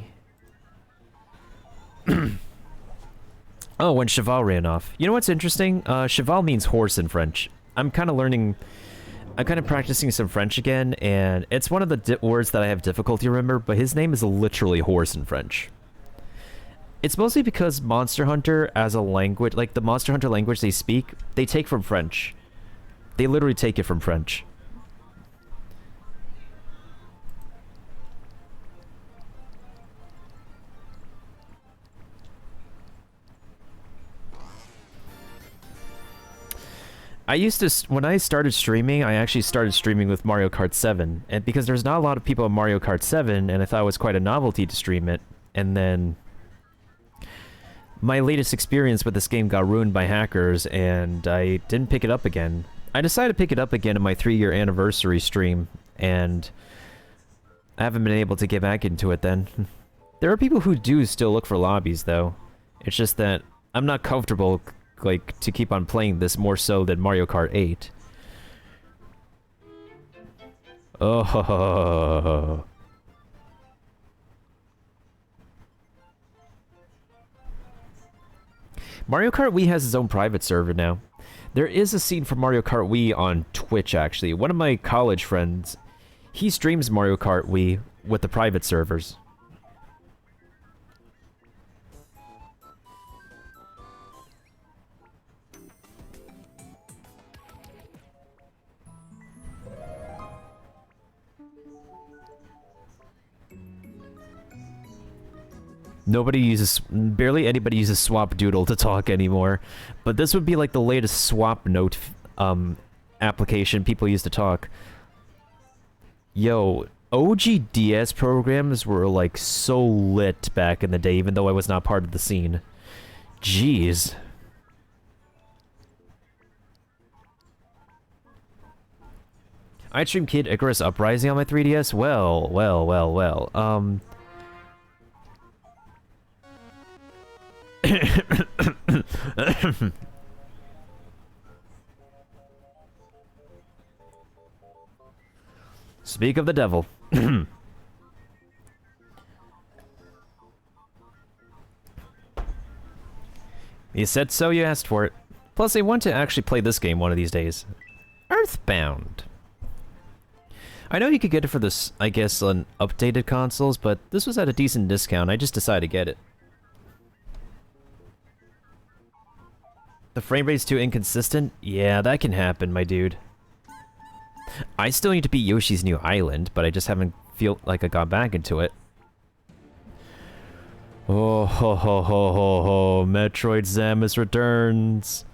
C: Oh, when Cheval ran off. You know what's interesting? Cheval means horse in French. I'm kind of practicing some French again, and it's one of the words that I have difficulty remember, but his name is literally horse in French. It's mostly because Monster Hunter as a language, like the Monster Hunter language they speak, they take from French. They literally take it from French. I used to, when I started streaming, I actually started streaming with Mario Kart 7. And because there's not a lot of people in Mario Kart 7, and I thought it was quite a novelty to stream it. And then my latest experience with this game got ruined by hackers, and I didn't pick it up again. I decided to pick it up again in my 3-year anniversary stream, and I haven't been able to get back into it then. There are people who do still look for lobbies, though. It's just that I'm not comfortable, like, to keep on playing this more so than Mario Kart 8. Oh. Mario Kart Wii has its own private server now. There is a scene for Mario Kart Wii on Twitch, actually. One of my college friends, he streams Mario Kart Wii with the private servers. Barely anybody uses Swap Doodle to talk anymore. But this would be like the latest Swap Note application people use to talk. Yo, OG DS programs were like so lit back in the day, even though I was not part of the scene. Jeez. I stream Kid Icarus Uprising on my 3DS? Well. Speak of the devil. You said so, you asked for it. Plus, I want to actually play this game one of these days. Earthbound. I know you could get it for this, I guess, on updated consoles, but this was at a decent discount. I just decided to get it. The frame rate's too inconsistent? Yeah, that can happen, my dude. I still need to beat Yoshi's New Island, but I just haven't feel like I got back into it. Oh ho ho ho ho ho, Metroid Samus Returns.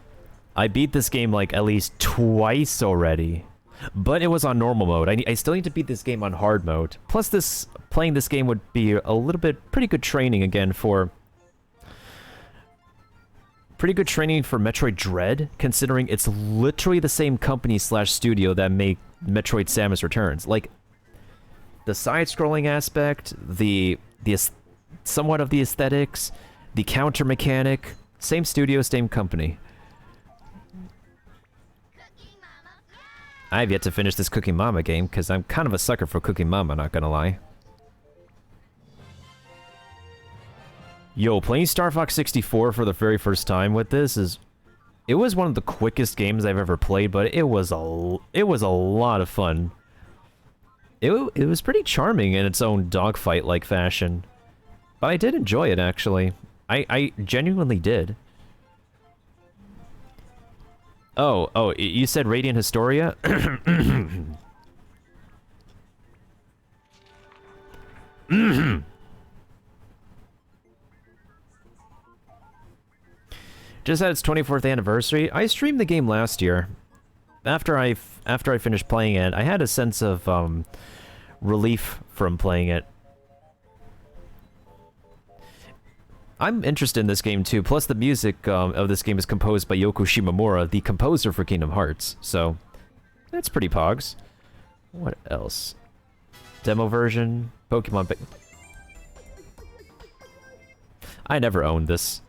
C: I beat this game like at least twice already. But it was on normal mode. I still need to beat this game on hard mode. Plus playing this game would be a little bit pretty good training again for Metroid Dread, considering it's literally the same company slash studio that make Metroid Samus Returns. Like, the side-scrolling aspect, the somewhat of the aesthetics, the counter mechanic, same studio, same company. I have yet to finish this Cooking Mama game, because I'm kind of a sucker for Cooking Mama, not gonna lie. Yo, playing Star Fox 64 for the very first time with this it was one of the quickest games I've ever played, but it was a lot of fun. It was pretty charming in its own dogfight-like fashion. But I did enjoy it, actually. I genuinely did. Oh, you said Radiant Historia? Just had its 24th anniversary. I streamed the game last year. After I finished playing it, I had a sense of relief from playing it. I'm interested in this game too. Plus, the music of this game is composed by Yoko Shimomura, the composer for Kingdom Hearts. So, that's pretty pogs. What else? Demo version, Pokemon. I never owned this.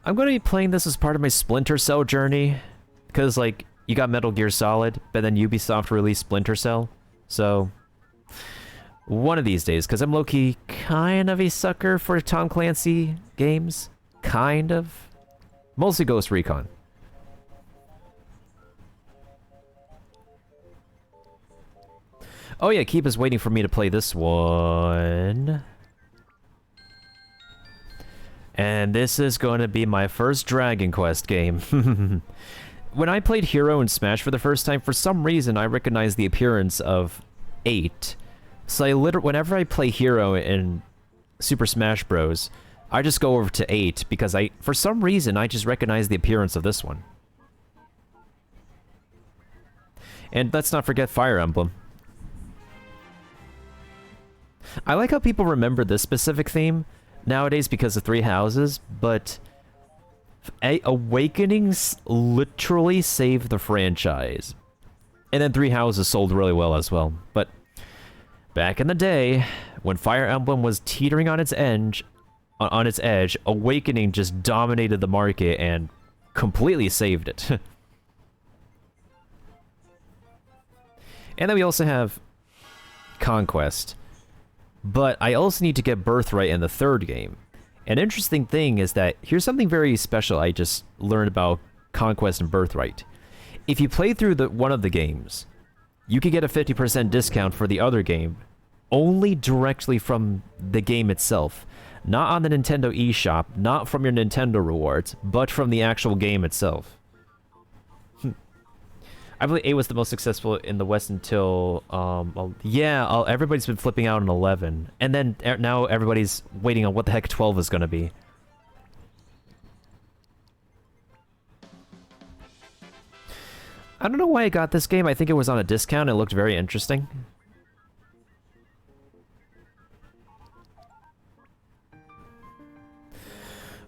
C: I'm going to be playing this as part of my Splinter Cell journey, because, like, you got Metal Gear Solid, but then Ubisoft released Splinter Cell, so one of these days, because I'm low-key kind of a sucker for Tom Clancy games, kind of. Mostly Ghost Recon. Oh yeah, Keep is waiting for me to play this one. And this is going to be my first Dragon Quest game. When I played Hero in Smash for the first time, for some reason I recognized the appearance of 8. So whenever I play Hero in Super Smash Bros., I just go over to 8 because for some reason, I just recognize the appearance of this one. And let's not forget Fire Emblem. I like how people remember this specific theme nowadays because of Three Houses, but Awakenings literally saved the franchise. And then Three Houses sold really well as well. But back in the day, when Fire Emblem was teetering on its edge, Awakening just dominated the market and completely saved it. And then we also have Conquest. But I also need to get Birthright in the third game. An interesting thing is that here's something very special I just learned about Conquest and Birthright. If you play through one of the games, you can get a 50% discount for the other game only directly from the game itself. Not on the Nintendo eShop, not from your Nintendo rewards, but from the actual game itself. I believe 8 was the most successful in the West until, everybody's been flipping out on 11. And then now everybody's waiting on what the heck 12 is going to be. I don't know why I got this game. I think it was on a discount. It looked very interesting.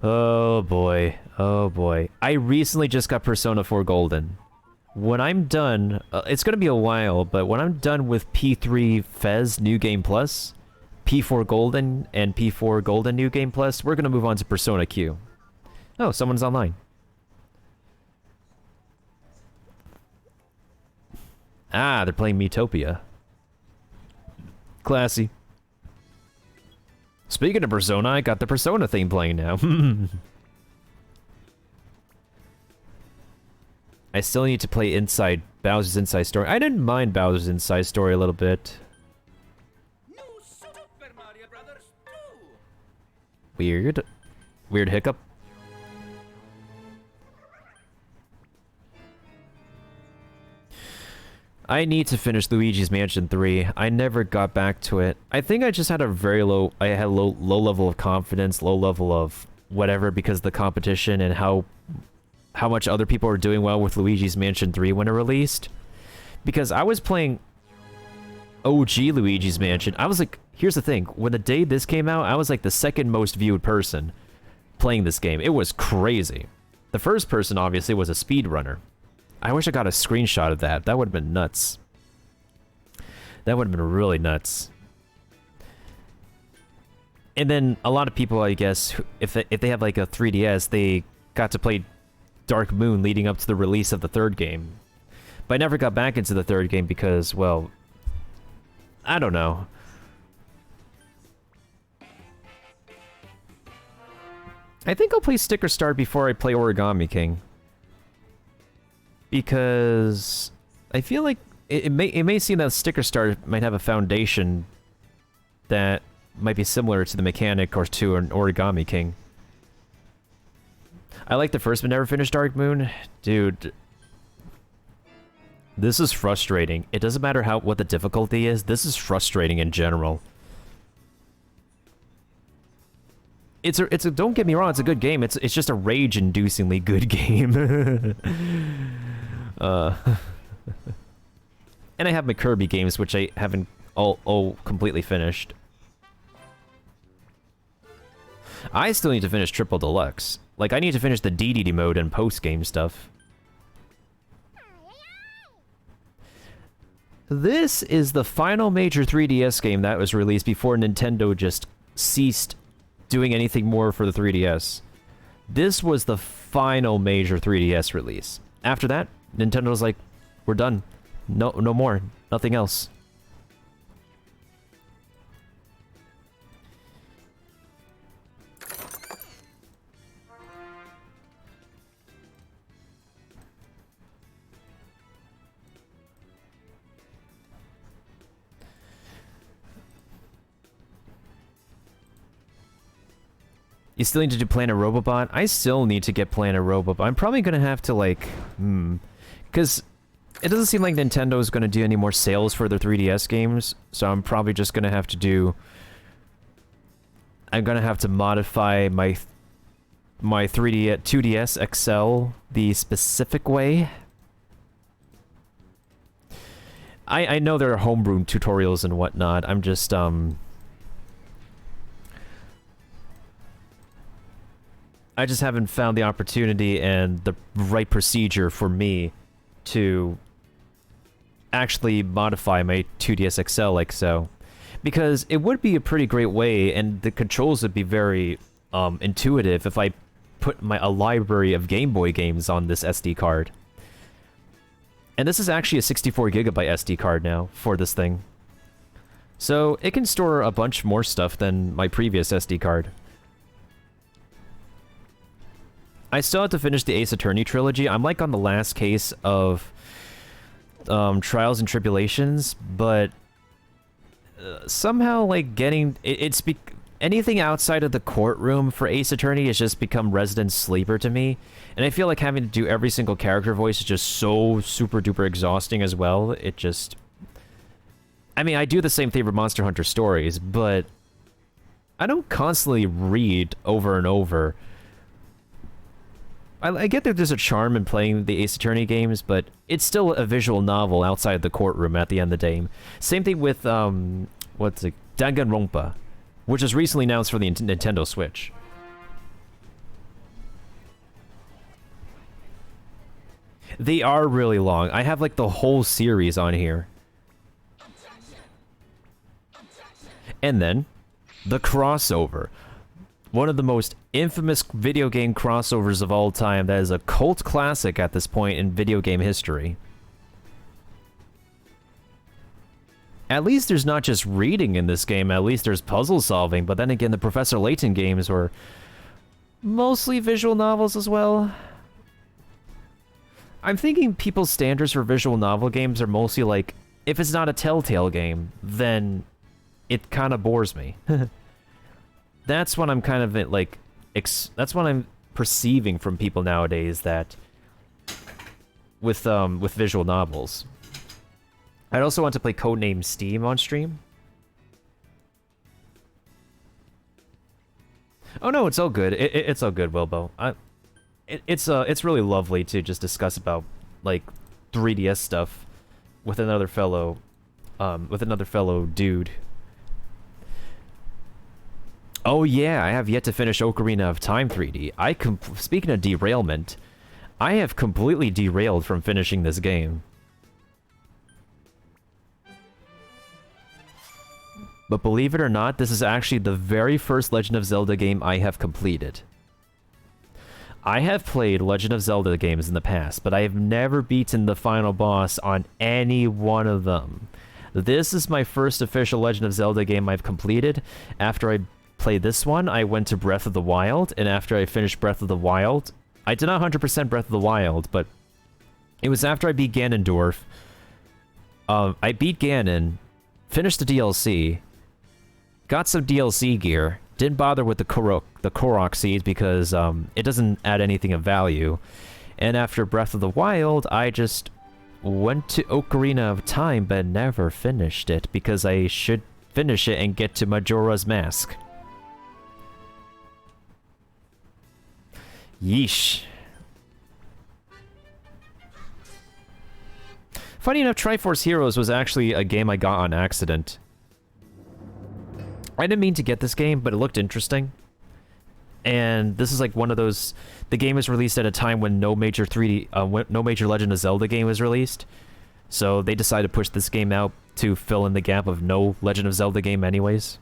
C: Oh boy. Oh boy. I recently just got Persona 4 Golden. When I'm done, it's going to be a while, but when I'm done with P3 Fez New Game Plus, P4 Golden, and P4 Golden New Game Plus, we're going to move on to Persona Q. Oh, someone's online. Ah, they're playing Metopia. Classy. Speaking of Persona, I got the Persona theme playing now. I still need to play Bowser's Inside Story. I didn't mind Bowser's Inside Story a little bit. Weird. Weird hiccup. I need to finish Luigi's Mansion 3. I never got back to it. I think I just had a very low level of confidence, low level of whatever because of the competition and how much other people are doing well with Luigi's Mansion 3 when it released. Because I was playing OG Luigi's Mansion. I was like, here's the thing. When the day this came out, I was like the second most viewed person playing this game. It was crazy. The first person, obviously, was a speedrunner. I wish I got a screenshot of that. That would have been nuts. That would have been really nuts. And then a lot of people, I guess, if they have like a 3DS, they got to play Dark Moon leading up to the release of the third game. But I never got back into the third game because, well, I don't know. I think I'll play Sticker Star before I play Origami King. Because I feel like it may seem that Sticker Star might have a foundation that might be similar to the mechanic or to an Origami King. I like the first but never finished Dark Moon. Dude, this is frustrating. It doesn't matter what the difficulty is. This is frustrating in general. It's a don't get me wrong, it's a good game. It's just a rage-inducingly good game. And I have my Kirby games, which I haven't all completely finished. I still need to finish Triple Deluxe. Like, I need to finish the DDD mode and post-game stuff. This is the final major 3DS game that was released before Nintendo just ceased doing anything more for the 3DS. This was the final major 3DS release. After that, Nintendo's like, we're done. No more. Nothing else. You still need to do Planet Robobot? I still need to get Planet Robobot. I'm probably gonna have to, like, because it doesn't seem like Nintendo is gonna do any more sales for their 3DS games, so I'm probably just gonna have to do I'm gonna have to modify my 2DS XL the specific way. I know there are homebrew tutorials and whatnot. I'm just I just haven't found the opportunity and the right procedure for me to actually modify my 2DS XL like so. Because it would be a pretty great way, and the controls would be very intuitive if I put a library of Game Boy games on this SD card. And this is actually a 64GB SD card now for this thing. So it can store a bunch more stuff than my previous SD card. I still have to finish the Ace Attorney trilogy. I'm like on the last case of Trials and Tribulations, but somehow like getting anything outside of the courtroom for Ace Attorney has just become resident sleeper to me, and I feel like having to do every single character voice is just so super duper exhausting as well. It just, I mean, I do the same thing for Monster Hunter Stories, but I don't constantly read over and over. I get that there's a charm in playing the Ace Attorney games, but it's still a visual novel outside the courtroom at the end of the day. Same thing with, what's it? Danganronpa, which was recently announced for the Nintendo Switch. They are really long. I have like the whole series on here. And then, the crossover. One of the most infamous video game crossovers of all time that is a cult classic at this point in video game history. At least there's not just reading in this game, at least there's puzzle solving, but then again the Professor Layton games were mostly visual novels as well. I'm thinking people's standards for visual novel games are mostly like, if it's not a Telltale game, then it kind of bores me. That's what I'm kind of like, that's what I'm perceiving from people nowadays that with visual novels. I'd also want to play Codename Steam on stream. Oh no, it's all good. It's all good, Wilbo. It's really lovely to just discuss about like 3DS stuff with another fellow dude. Oh yeah, I have yet to finish Ocarina of Time 3D. Speaking of derailment, I have completely derailed from finishing this game. But believe it or not, this is actually the very first Legend of Zelda game I have completed. I have played Legend of Zelda games in the past, but I have never beaten the final boss on any one of them. This is my first official Legend of Zelda game I've completed. After I played this one, I went to Breath of the Wild, and after I finished Breath of the Wild, I did not 100% Breath of the Wild, but it was after I beat Ganondorf. I beat Ganon, finished the DLC, got some DLC gear, didn't bother with the Korok seeds because it doesn't add anything of value, and after Breath of the Wild, I just went to Ocarina of Time but never finished it because I should finish it and get to Majora's Mask. Yeesh. Funny enough, Triforce Heroes was actually a game I got on accident. I didn't mean to get this game, but it looked interesting. And this is like one of those... The game was released at a time when no major 3D... no major Legend of Zelda game was released. So they decided to push this game out to fill in the gap of no Legend of Zelda game anyways.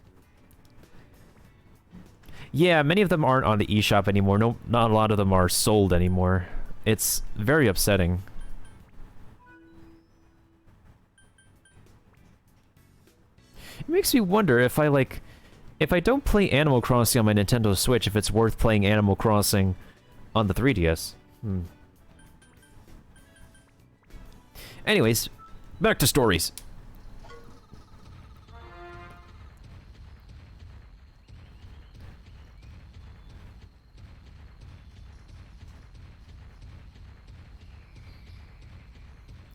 C: Yeah, many of them aren't on the eShop anymore. No, not a lot of them are sold anymore. It's very upsetting. It makes me wonder if if I don't play Animal Crossing on my Nintendo Switch, if it's worth playing Animal Crossing on the 3DS. Anyways, back to stories.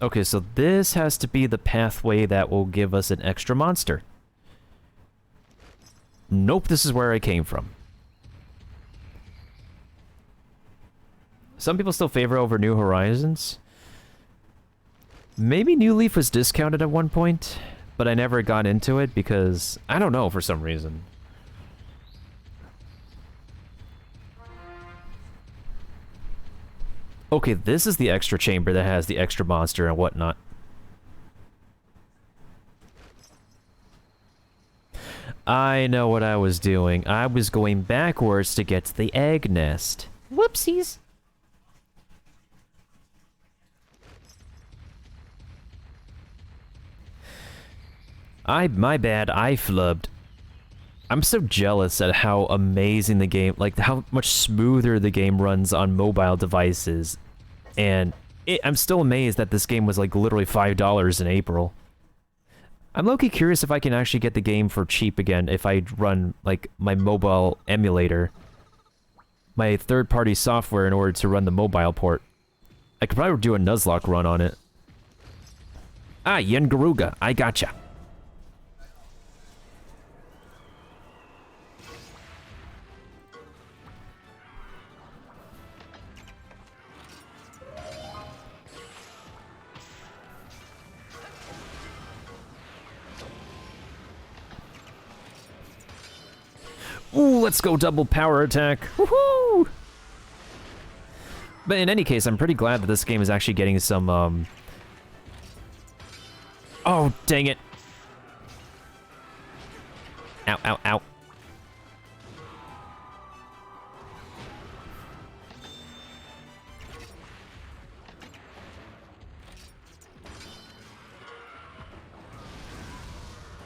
C: Okay, so this has to be the pathway that will give us an extra monster. Nope, this is where I came from. Some people still favor over New Horizons. Maybe New Leaf was discounted at one point, but I never got into it because, I don't know, for some reason. Okay, this is the extra chamber that has the extra monster and whatnot. I know what I was doing. I was going backwards to get to the egg nest. Whoopsies. My bad, I flubbed. I'm so jealous at how amazing the game, like how much smoother the game runs on mobile devices. And I'm still amazed that this game was like literally $5 in April. I'm low-key curious if I can actually get the game for cheap again if I run like my mobile emulator, my third-party software in order to run the mobile port. I could probably do a Nuzlocke run on it. Ah, Yen Garuga, I gotcha. Ooh, let's go double power attack. Woohoo! But in any case, I'm pretty glad that this game is actually getting some, Oh, dang it. Ow, ow, ow.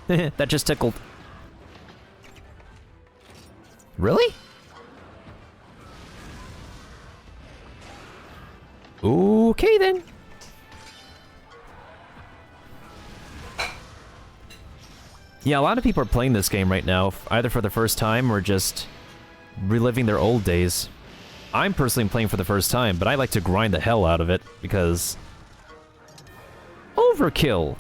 C: That just tickled. Really? Okay then. Yeah, a lot of people are playing this game right now, either for the first time or just reliving their old days. I'm personally playing for the first time, but I like to grind the hell out of it because overkill.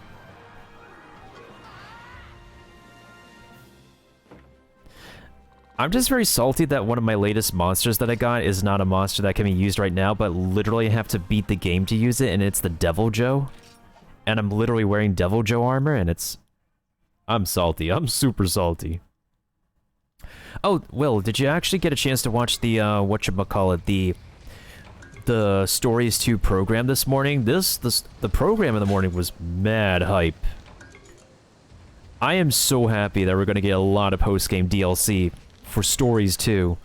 C: I'm just very salty that one of my latest monsters that I got is not a monster that can be used right now, but literally I have to beat the game to use it, and it's the Devil Joe. And I'm literally wearing Devil Joe armor, and it's... I'm salty. I'm super salty. Oh, Will, did you actually get a chance to watch the, whatchamacallit, the Stories 2 program this morning? The program in the morning was mad hype. I am so happy that we're gonna get a lot of post-game DLC for Stories 2.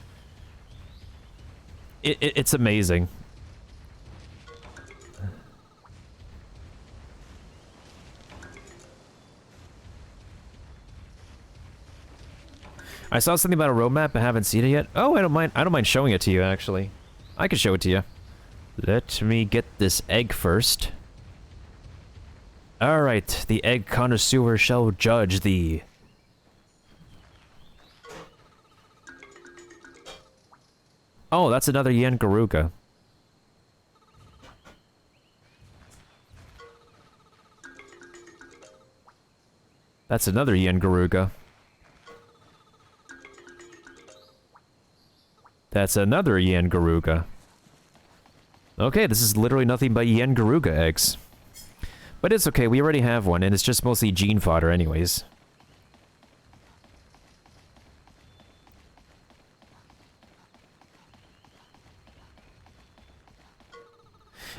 C: It's amazing. I saw something about a roadmap, but haven't seen it yet. Oh, I don't mind showing it to you, actually. I can show it to you. Let me get this egg first. Alright, the egg connoisseur shall judge thee. Oh, that's another Yen Garuga. That's another Yen Garuga. That's another Yen Garuga. Okay, this is literally nothing but Yen Garuga eggs. But it's okay, we already have one, and it's just mostly gene fodder anyways.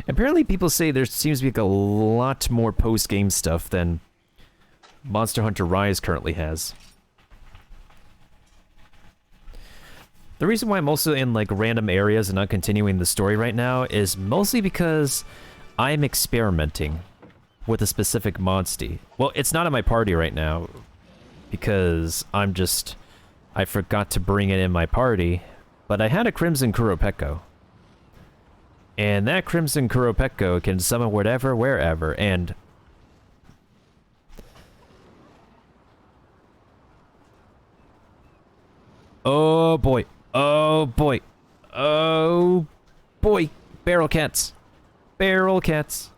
C: Apparently people say there seems to be like a lot more post-game stuff than Monster Hunter Rise currently has. The reason why I'm also in like random areas and not continuing the story right now is mostly because I'm experimenting with a specific monstie. Well, it's not in my party right now because I forgot to bring it in my party, but I had a Crimson Kuropeko. And that Crimson Kuropeko can summon whatever, wherever, and... Oh boy. Oh boy. Oh boy. Barrel cats. Barrel cats.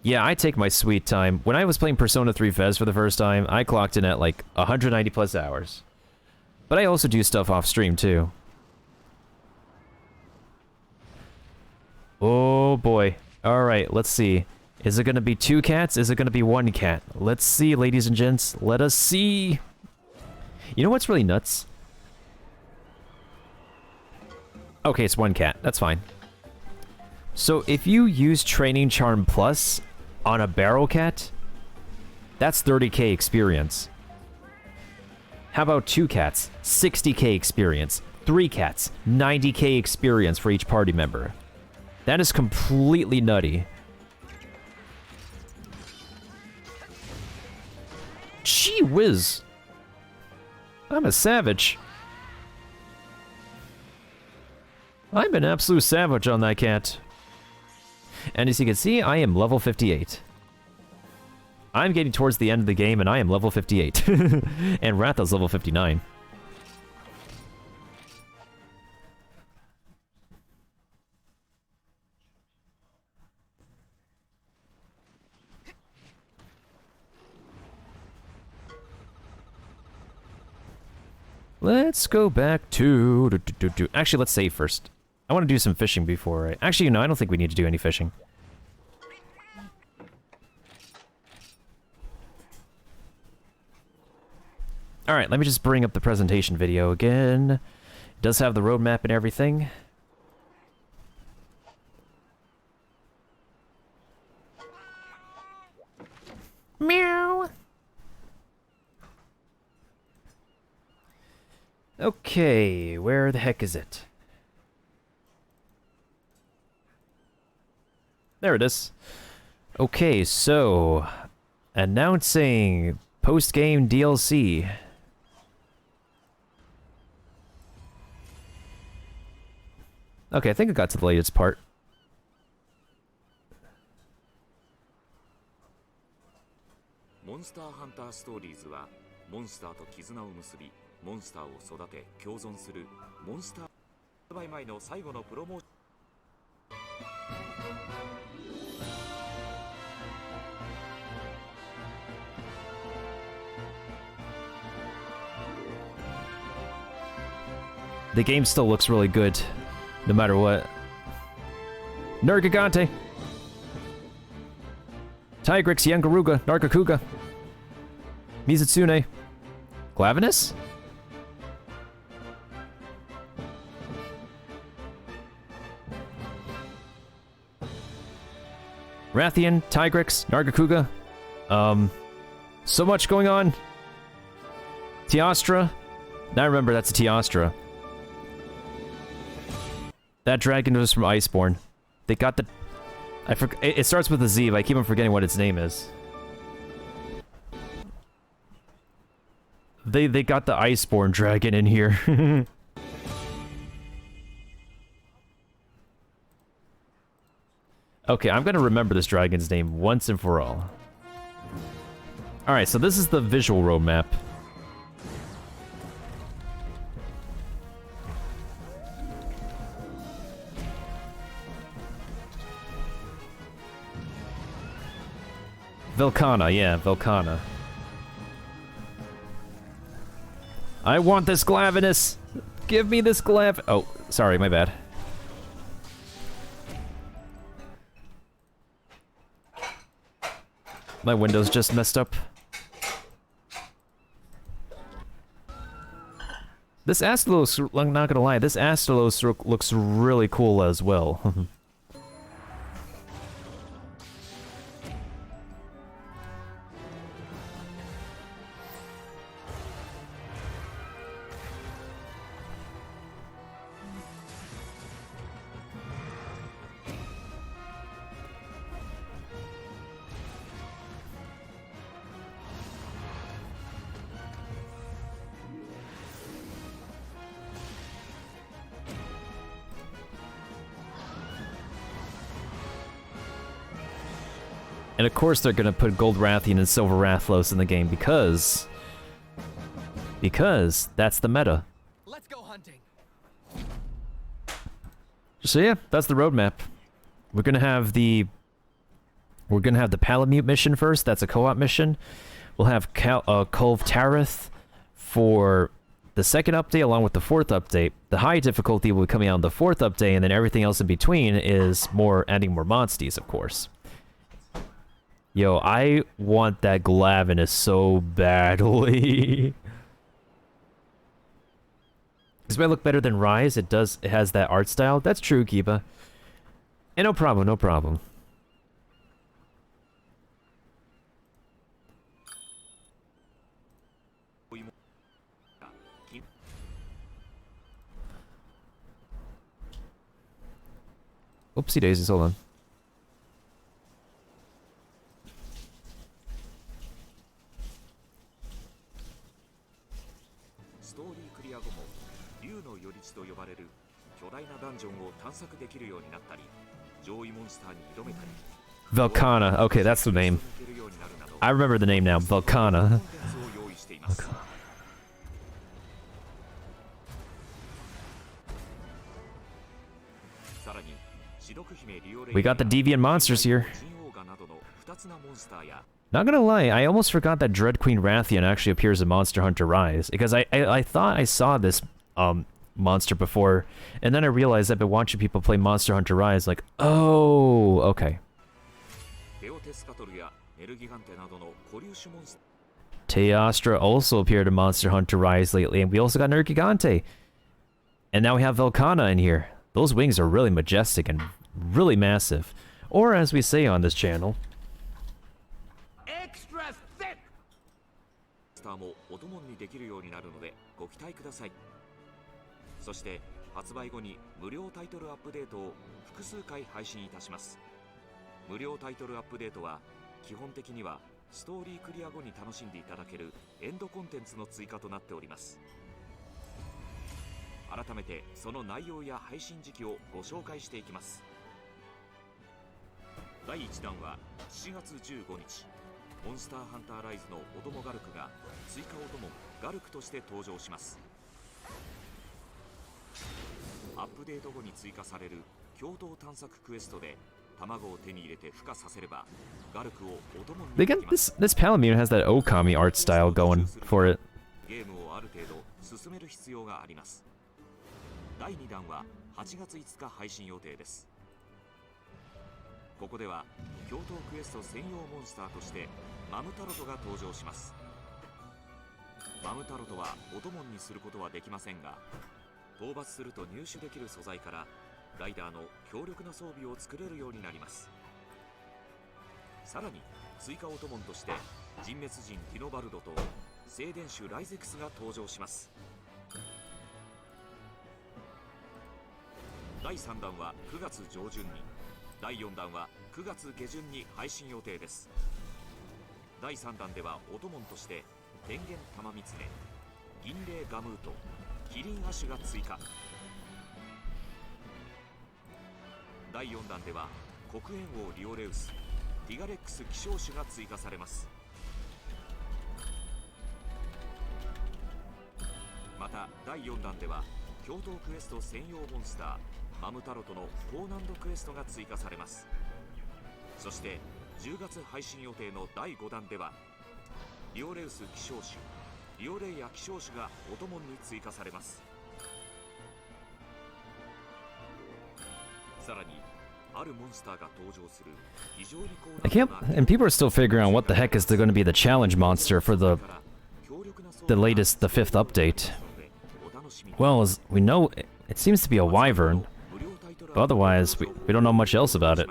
C: Yeah, I take my sweet time. When I was playing Persona 3 Fez for the first time, I clocked in at like 190 plus hours. But I also do stuff off stream too. Oh boy. Alright, let's see. Is it gonna be 2 cats? Is it gonna be 1 cat? Let's see, ladies and gents. Let us see. You know what's really nuts? Okay, it's 1 cat. That's fine. So if you use Training Charm Plus on a Barrel Cat, that's 30k experience. How about 2 cats? 60k experience. 3 cats? 90k experience for each party member. That is completely nutty. Gee whiz. I'm a savage. I'm an absolute savage on that cat. And as you can see, I am level 58. I'm getting towards the end of the game and I am level 58. And Ratha's level 59. Let's go back to... Actually, let's save first. I want to do some fishing before I... Actually, no, I don't think we need to do any fishing. Alright, let me just bring up the presentation video again. It does have the roadmap and everything. Meow! Okay, where the heck is it? There it is. Okay, so... announcing post-game DLC. Okay, I think I got to the latest part.
D: Monster Hunter Stories はモンスターと絆を結び、モンスターを育て共存するモンスター発売前の最後のプロモーション。
C: The game still looks really good, no matter what. Nergigante! Tigrix, Yangaruga, Nargacuga, Mizutsune, Glavenus? Rathian, Tigrix, Nargacuga. So much going on. Teostra. Now I remember that's a Teostra. That dragon was from Iceborne. They got the... It starts with a Z, but I keep on forgetting what its name is. They got the Iceborne dragon in here. Okay, I'm gonna remember this dragon's name once and for all. Alright, so this is the visual roadmap. Velkhana, yeah, Velkhana. I want this Glavenus! Give me this Glav- Oh, sorry, my bad. My window's just messed up. This Astalos, I'm not gonna lie, this Astalos looks really cool as well. And of course they're gonna put Gold Rathian and Silver Rathlos in the game because that's the meta.
E: Let's go hunting.
C: So yeah, that's the roadmap. We're gonna have the We're gonna have the Palamute mission first. That's a co-op mission. We'll have Cove Tarith for the second update, along with the fourth update. The high difficulty will be coming out on the fourth update, and then everything else in between is adding more monsties, of course. Yo, I want that Glavenus so badly. This might look better than Rise. It has that art style. That's true, Kiba. And no problem, no problem. Oopsie daisies, hold on.
D: ストーリークリア後も竜の寄り地と呼ばれる巨大なダンジョンを探索できるようになったり、上位モンスターに挑めたり。
C: Velkhana. Okay, that's the name. I remember the name now. Velkhana. We got the deviant monsters here. Not gonna lie, I almost forgot that Dread Queen Rathian actually appears in Monster Hunter Rise, because I thought I saw this monster before, and then I realized I've been watching people play Monster Hunter Rise, like, oh, okay. Teostra also appeared in Monster Hunter Rise lately, and we also got Nergigante. And now we have Velkhana in here. Those wings are really majestic and really massive. Or as we say on this channel,
B: Extra thick!
D: スターもお供にできるようになるのでご期待ください。そして発売後に無料タイトルアップデートを複数回配信いたします。無料タイトルアップデートは基本的にはストーリークリア後に楽しんでいただけるエンドコンテンツの追加となっております。改めてその内容や配信時期をご紹介していきます。第1弾は7月15日、モンスターハンターライズのお供ガルクが追加お供ガルクとして登場します。アップデート後に追加される共同探索クエストで卵を手に入れて孵化させればガルクをお供に
C: they get this Palamute has that Okami art style going for it.
D: ゲームをある程度進める必要があります。第2弾は8月5日配信予定です。ここでは共闘クエスト専用モンスターとしてマムタロトが登場します。マムタロトはお供にすることはできませんが、討伐すると入手できる素材からライダーの強力な装備を作れるようになります。さらに追加お供として人滅人ティノバルドと聖電種ライゼクスが登場します。第3弾は9月上旬に、第4弾は9月下旬に配信予定です。第3弾ではお供として天元玉三つね、銀霊ガムート、キリンアシュが追加。第4弾では黒煙王リオレウス、ティガレックス希少種が追加されます。また第4弾では共闘クエスト専用モンスターマムタロトの高難度クエストが追加されます。そして10月配信予定の第5弾ではリオレウス希少種、リオレイヤ希少種がお供に追加されます。さらにあるモンスターが登場する非常に高
C: I can't, and people are still figuring out what the heck is going to be the challenge monster for the latest, the 5th update. Well, as we know, it seems to be a wyvern, but otherwise, we don't know much else about it.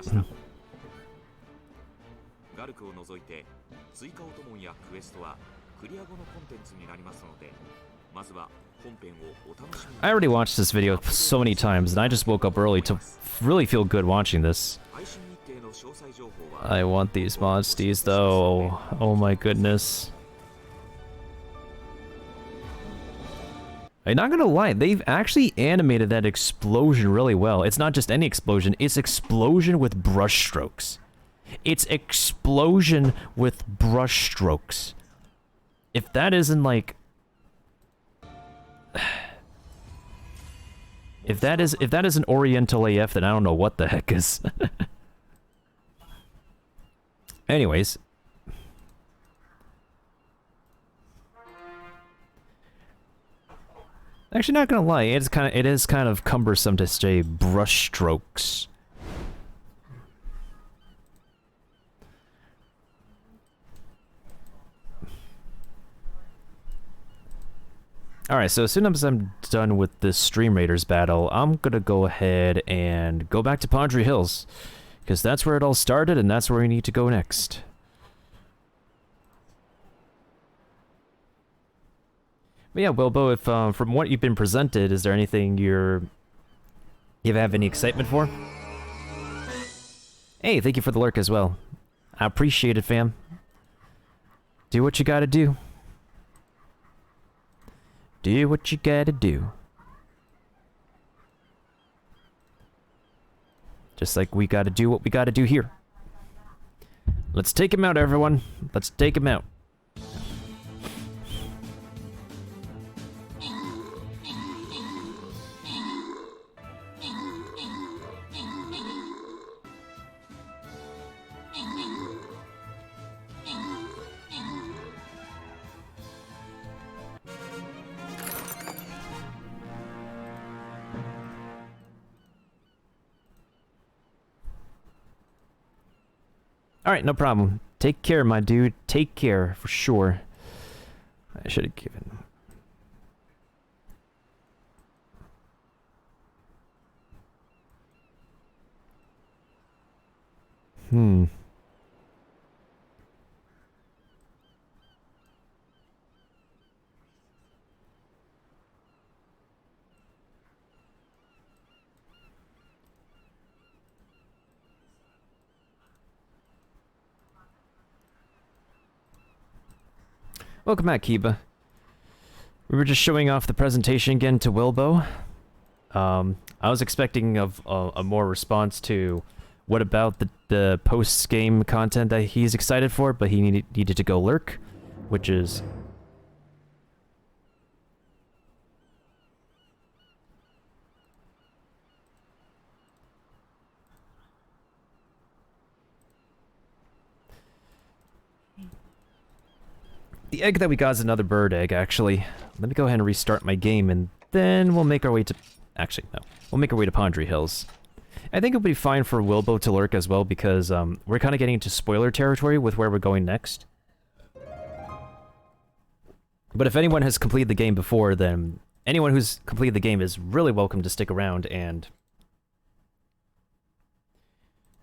D: ガルクを除いて追加お供やクエストはクリア後のコンテンツになりますので、まずは本編をお楽しみに。
C: I already watched this video so many times, and I just woke up early to really feel good watching this.
D: 配信日程の詳細情報は
C: I want these monsties, though. Oh my goodness. I'm not gonna lie, they've actually animated that explosion really well. It's not just any explosion, it's explosion with brush strokes. It's explosion with brush strokes. If that isn't like... If that isn't Oriental AF, then I don't know what the heck is. Anyways. Actually, not gonna lie, it is kind of cumbersome to say brush strokes. Alright, so as soon as I'm done with this Stream Raiders battle, I'm gonna go ahead and go back to Pondry Hills. Because that's where it all started, and that's where we need to go next. But yeah, Wilbo, if from what you've been presented, is there anything you have any excitement for? Hey, thank you for the lurk as well. I appreciate it, fam. Do what you gotta do. Do what you gotta do. Just like we gotta do what we gotta do here. Let's take him out, everyone. Let's take him out. Alright, no problem. Take care, my dude. Take care, for sure. I should have given... Welcome back, Kiba. We were just showing off the presentation again to Wilbo. I was expecting of a more response to what about the post-game content that he's excited for, but he needed to go lurk, which is... The egg that we got is another bird egg, actually. Let me go ahead and restart my game, and then we'll make our way to... Actually, no. We'll make our way to Pondry Hills. I think it'll be fine for Wilbo to lurk as well, because we're kind of getting into spoiler territory with where we're going next. But if anyone has completed the game before, then anyone who's completed the game is really welcome to stick around, and...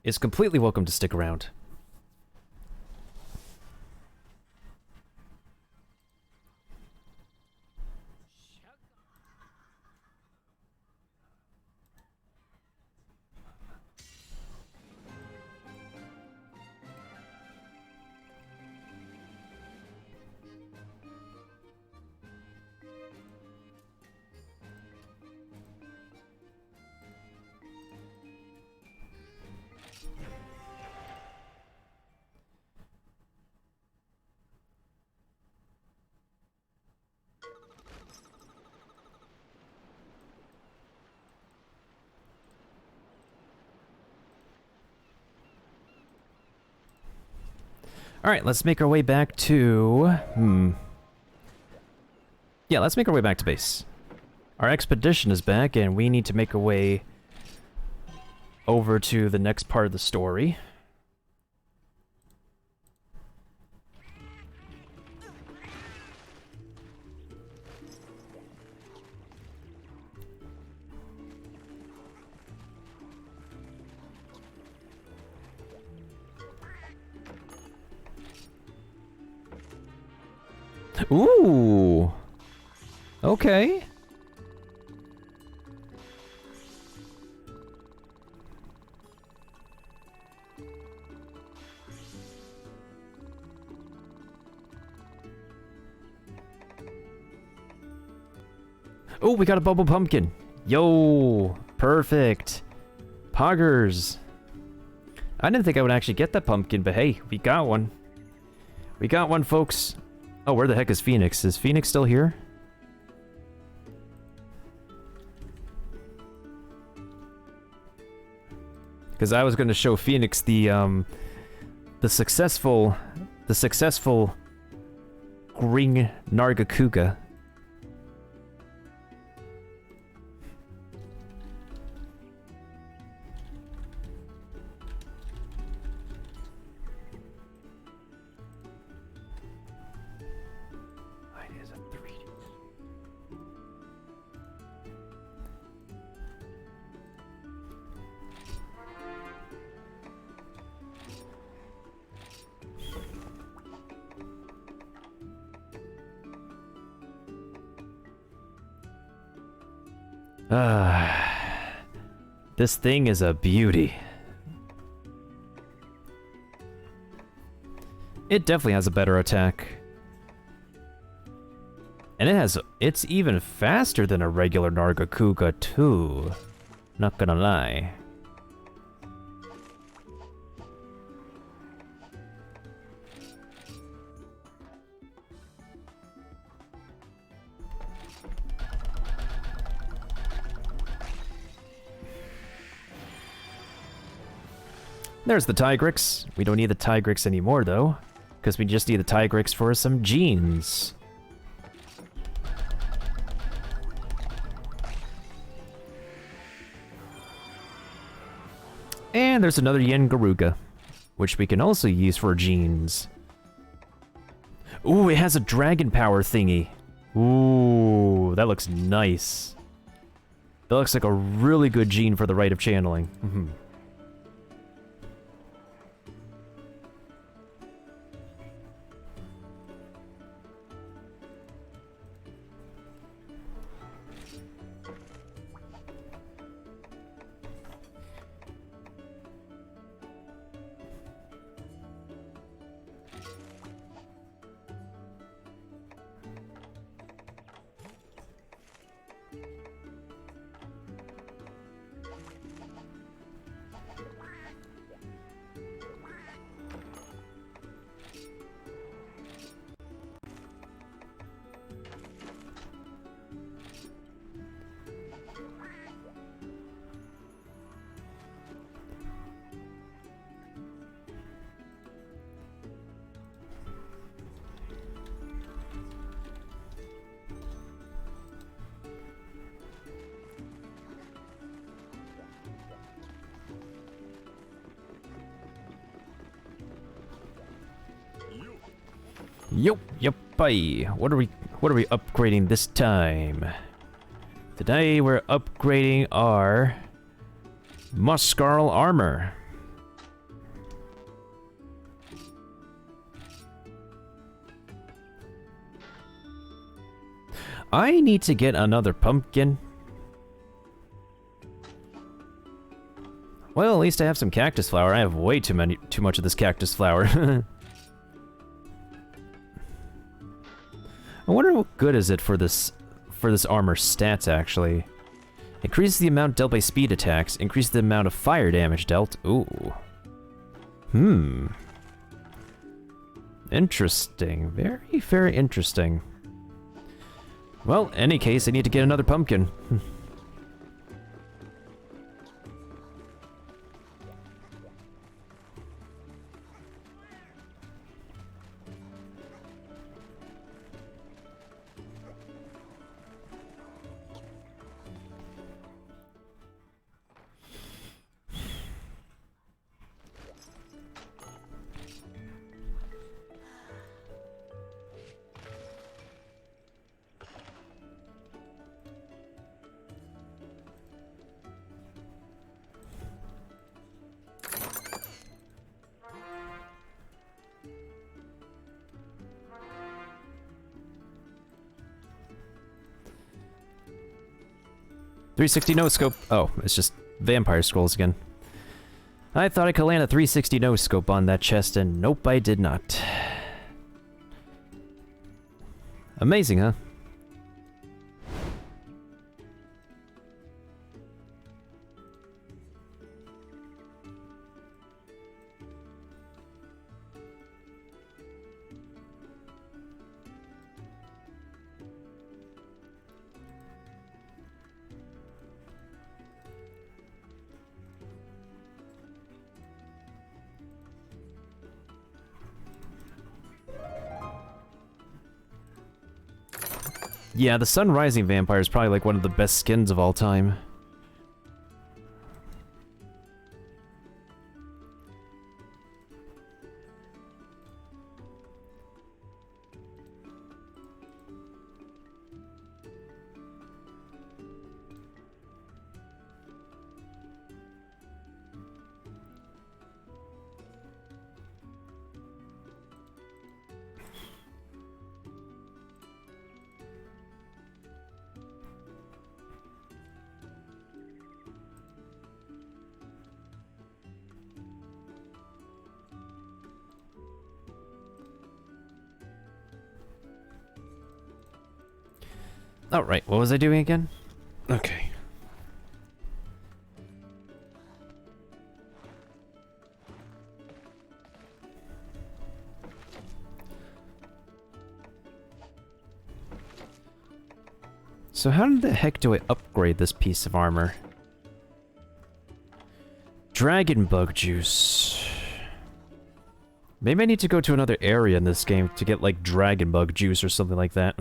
C: is completely welcome to stick around. Alright, let's make our way back to... Yeah, let's make our way back to base. Our expedition is back, and we need to make our way over to the next part of the story. Ooh. Okay. Oh, we got a bubble pumpkin. Yo, perfect. Poggers. I didn't think I would actually get that pumpkin, but hey, we got one. We got one, folks. Oh, where the heck is Phoenix? Is Phoenix still here? Because I was going to show Phoenix the the successful Green Nargacuga. This thing is a beauty. It definitely has a better attack. And it's even faster than a regular Nargacuga too. Not gonna lie. There's the Tigrix. We don't need the Tigrix anymore, though, because we just need the Tigrix for some genes. And there's another Yengaruga, which we can also use for genes. Ooh, it has a dragon power thingy. Ooh, that looks nice. That looks like a really good gene for the rite of channeling. Yup, what are we upgrading this time? Today we're upgrading our Muscarl armor. I need to get another pumpkin. Well, at least I have some cactus flower. I have way too much of this cactus flower. I wonder what good is it for this armor stats, actually. Increases the amount dealt by speed attacks, increases the amount of fire damage dealt. Ooh. Interesting. Very, very interesting. Well, in any case, I need to get another pumpkin. .360 no scope. Oh, it's just vampire scrolls again. I thought I could land a 360 no scope on that chest, and nope, I did not. Amazing, huh? Yeah, the Sun Rising Vampire is probably like one of the best skins of all time. Oh, right. What was I doing again? Okay. So how the heck do I upgrade this piece of armor? Dragon bug juice. Maybe I need to go to another area in this game to get like dragon bug juice or something like that.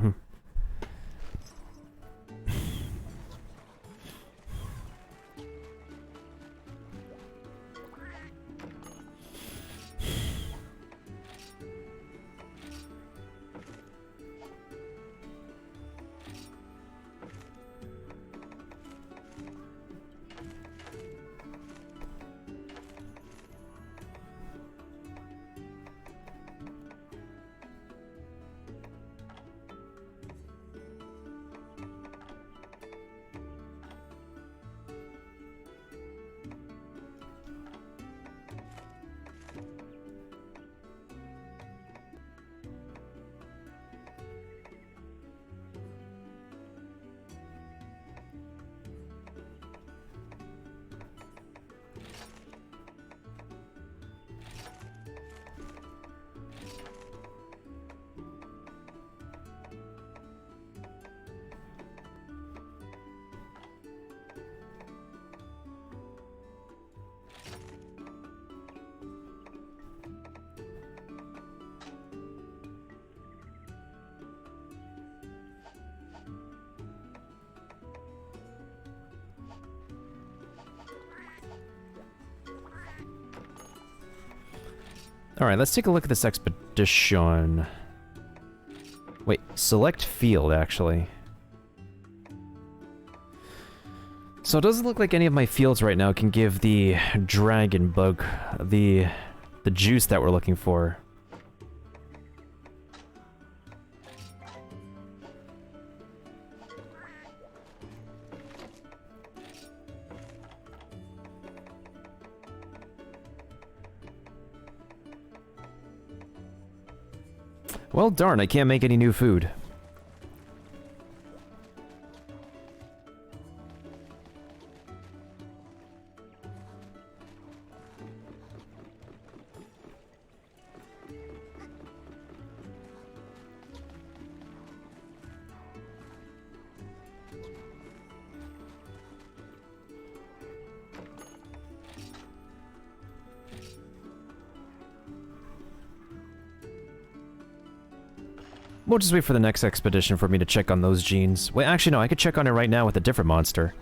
C: Alright, let's take a look at this expedition. Wait, select field, actually. So it doesn't look like any of my fields right now can give the dragon bug the juice that we're looking for. Well, darn, I can't make any new food. We'll just wait for the next expedition for me to check on those genes. Wait, actually no, I could check on it right now with a different monster.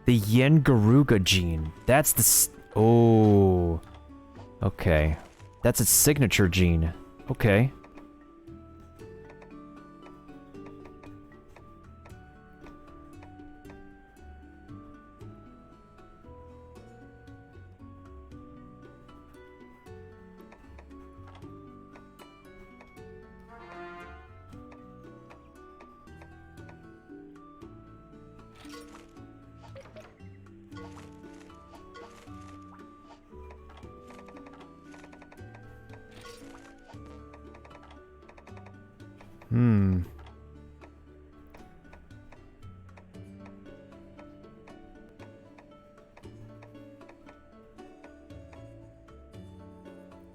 C: The Yengaruga gene. That's the oh. Okay. That's its signature gene. Okay. Hmm.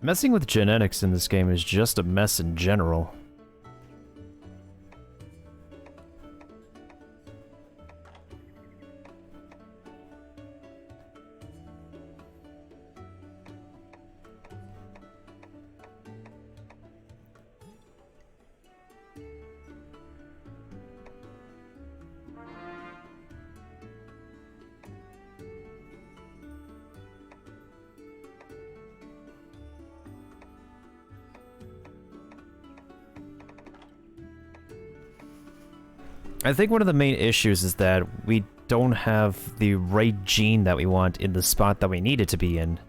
C: Messing with genetics in this game is just a mess in general. I think one of the main issues is that we don't have the right gene that we want in the spot that we need it to be in.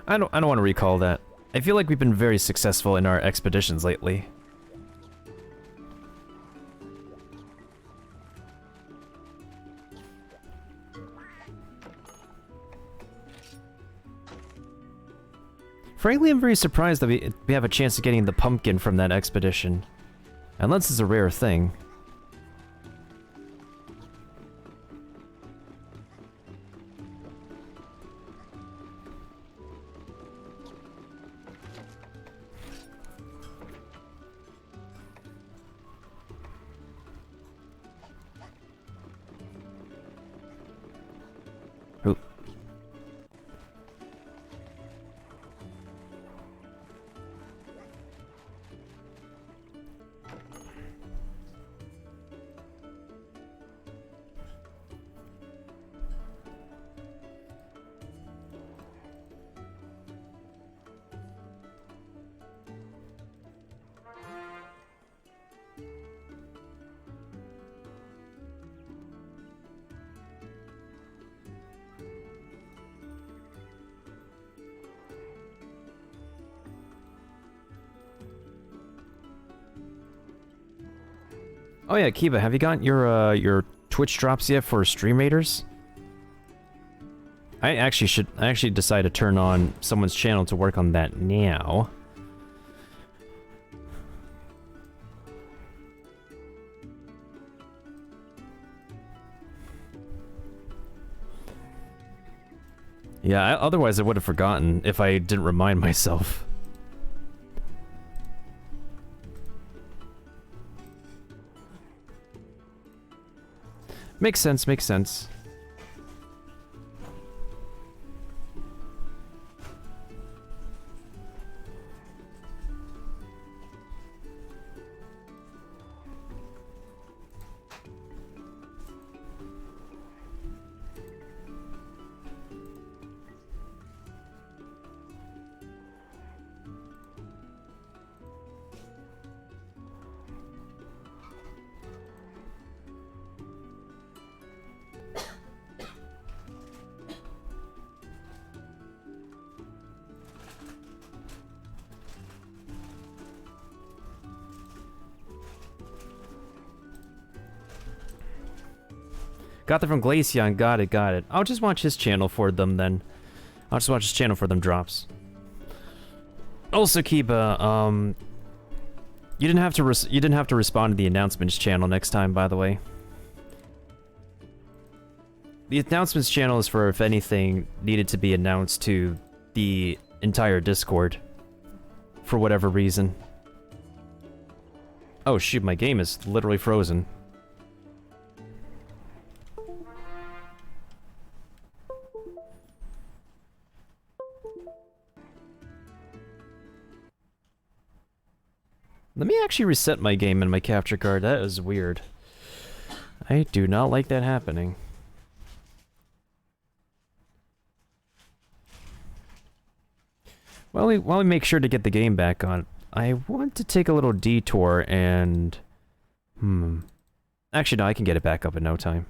C: I don't want to recall that. I feel like we've been very successful in our expeditions lately. Frankly, I'm very surprised that we have a chance of getting the pumpkin from that expedition. Unless it's a rare thing. Who? Oh yeah, Kiba, have you gotten your Twitch drops yet for Stream Raiders? I actually decided to turn on someone's channel to work on that now. Yeah, otherwise I would have forgotten if I didn't remind myself. Makes sense, makes sense. Got that from Glaceon, got it. I'll just watch his channel for them then. I'll just watch his channel for them drops. Also, Kiba, you didn't have to respond to the announcements channel next time, by the way. The announcements channel is for if anything needed to be announced to the entire Discord. For whatever reason. Oh shoot, my game is literally frozen. Let me actually reset my game and my capture card. That is weird. I do not like that happening. While we make sure to get the game back on, I want to take a little detour and... Actually, no, I can get it back up in no time.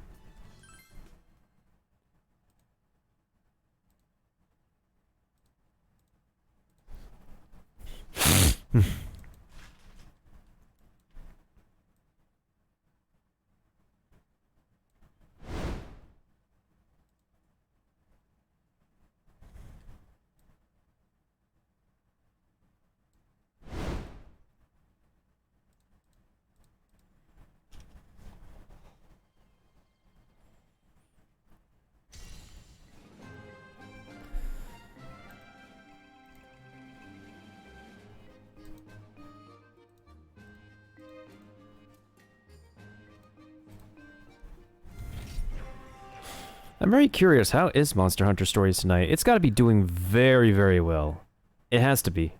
C: I'm very curious, how is Monster Hunter Stories tonight? It's gotta be doing very, very well. It has to be.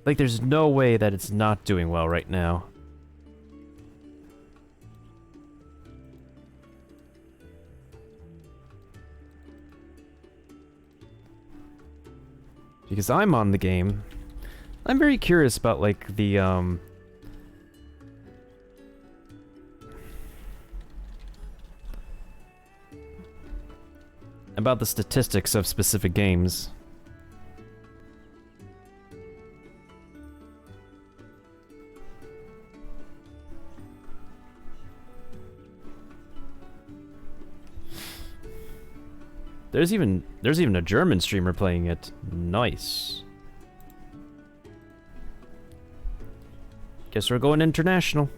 C: Like, there's no way that it's not doing well right now. Because I'm on the game. I'm very curious about, like, the, about the statistics of specific games. There's even a German streamer playing it. Nice. Guess we're going international.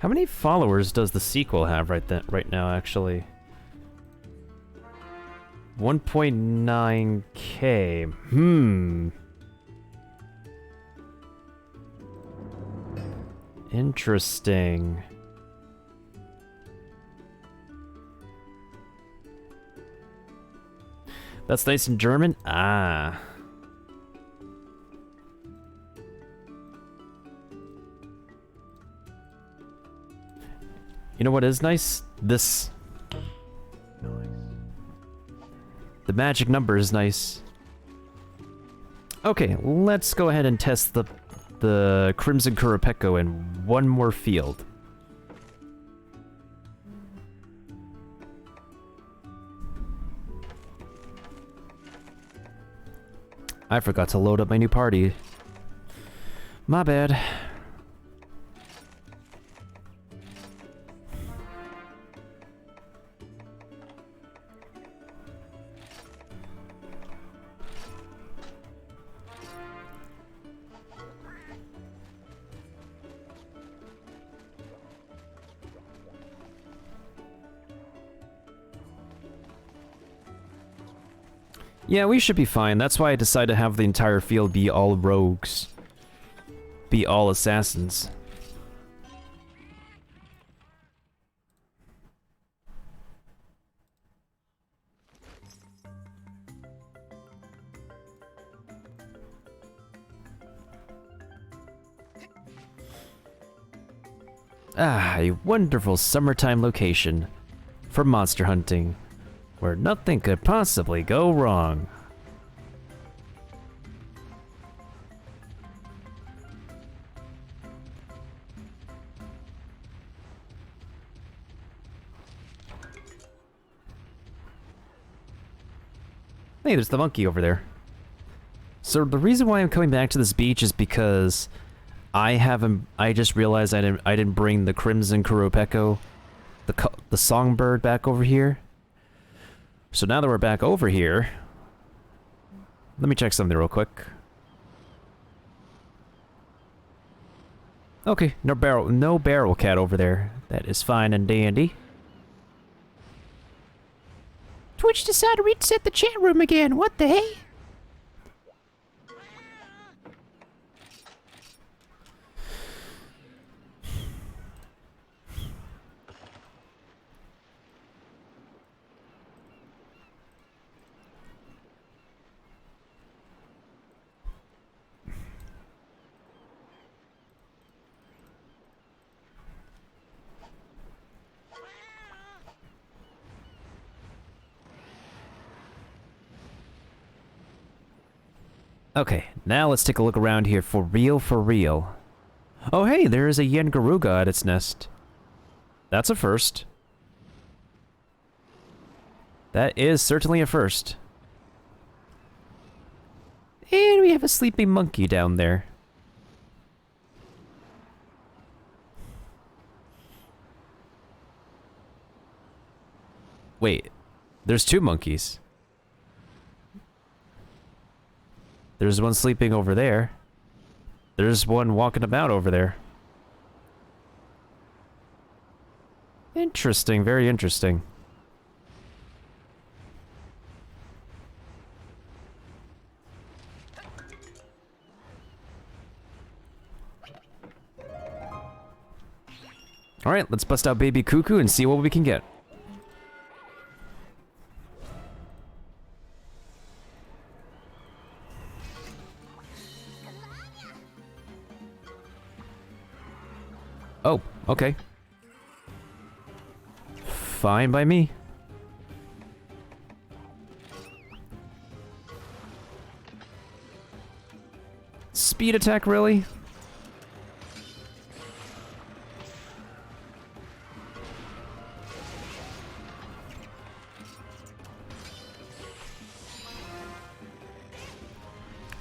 C: How many followers does the sequel have right now, actually? 1.9K. Interesting. That's nice in German? Ah. You know what is nice? This. The magic number is nice. Okay, let's go ahead and test the Crimson Kurapeko in one more field. I forgot to load up my new party. My bad. Yeah, we should be fine. That's why I decided to have the entire field be all rogues. Be all assassins. Ah, a wonderful summertime location for monster hunting, where nothing could possibly go wrong. Hey, there's the monkey over there. So the reason why I'm coming back to this beach is because I just realized I didn't bring the Crimson Kurapeko, the songbird, back over here. So now that we're back over here, let me check something real quick. Okay, no barrel cat over there. That is fine and dandy. Twitch decided to reset the chat room again. What the hey? Okay, now let's take a look around here for real, for real. Oh hey, there is a Yengaruga at its nest. That's a first. That is certainly a first. And we have a sleeping monkey down there. Wait, there's two monkeys. There's one sleeping over there. There's one walking about over there. Interesting, very interesting. Alright, let's bust out Baby Cuckoo and see what we can get. Oh, okay. Fine by me. Speed attack, really?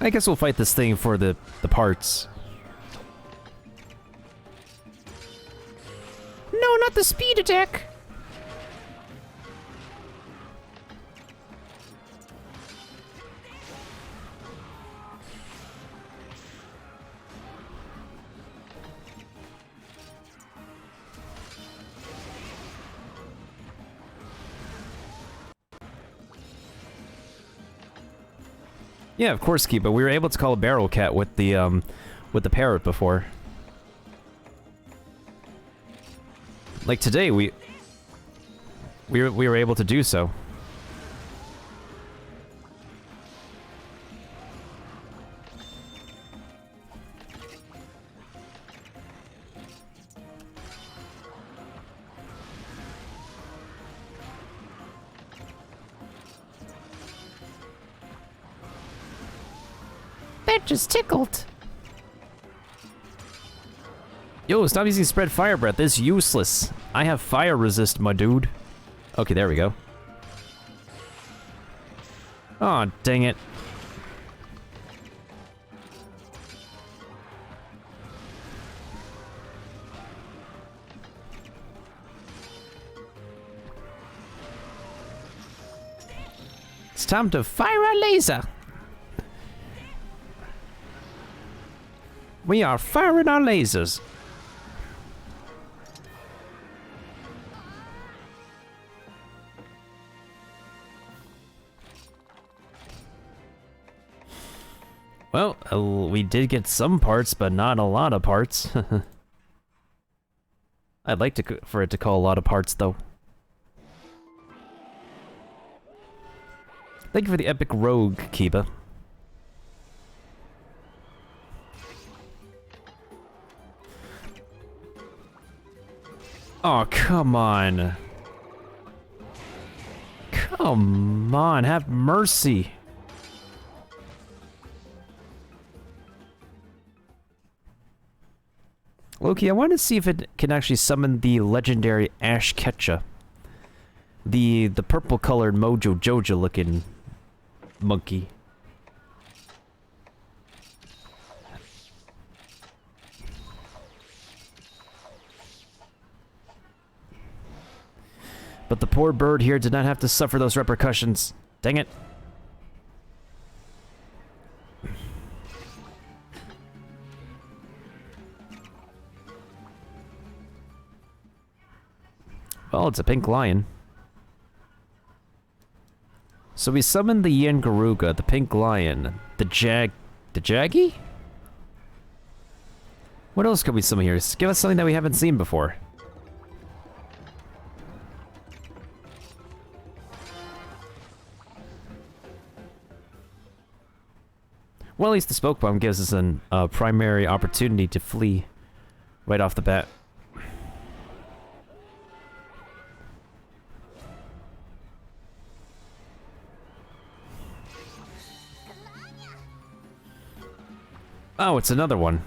C: I guess we'll fight this thing for the parts. No, not the speed attack! Yeah, of course, Kiba. We were able to call a barrel cat with the parrot before. Like today, we were able to do so. That just tickled. Yo, stop using spread fire breath. It's useless. I have fire resist, my dude. Okay, there we go. Aw, oh, dang it. It's time to fire a laser. We are firing our lasers. Well, we did get some parts, but not a lot of parts. I'd like for it to call a lot of parts, though. Thank you for the epic rogue, Kiba. Oh, come on. Come on, have mercy. Loki, I want to see if it can actually summon the legendary Ash Ketcha. The purple-colored Mojo Jojo looking monkey. But the poor bird here did not have to suffer those repercussions. Dang it. Well, it's a pink lion. So we summoned the Yengaruga, the pink lion, the Jaggy? What else could we summon here? Give us something that we haven't seen before. Well, at least the Spoke Bomb gives us a primary opportunity to flee right off the bat. Oh, it's another one.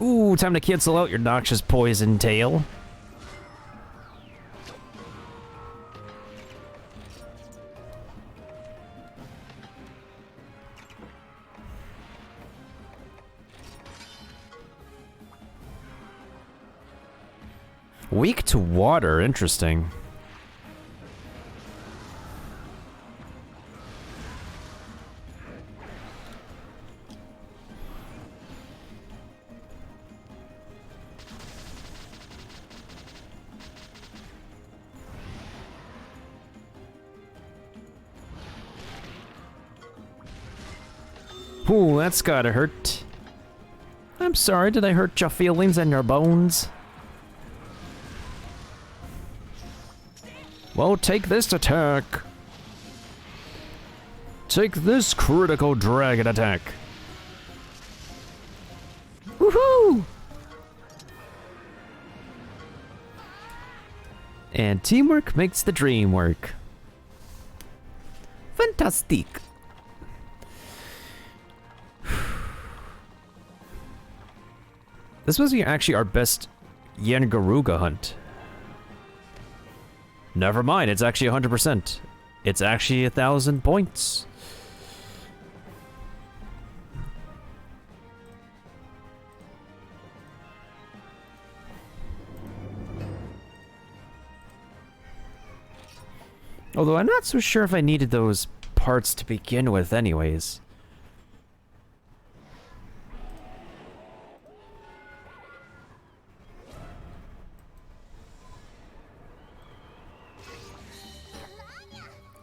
C: Ooh, time to cancel out your noxious poison tail. Weak to water, interesting. Ooh, that's gotta hurt. I'm sorry, did I hurt your feelings and your bones? Well, take this attack. Take this critical dragon attack. Woohoo! And teamwork makes the dream work. Fantastic. This was actually our best Yangaruga hunt. Never mind, it's actually 100%. It's actually 1,000 points. Although I'm not so sure if I needed those parts to begin with anyways.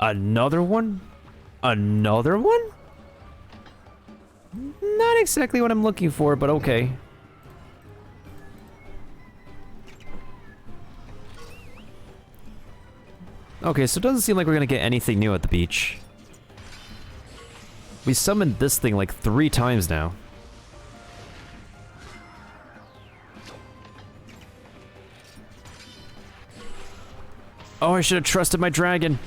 C: Another one? Another one? Not exactly what I'm looking for, but okay. Okay, so it doesn't seem like we're gonna get anything new at the beach. We summoned this thing like 3 times now. Oh, I should have trusted my dragon.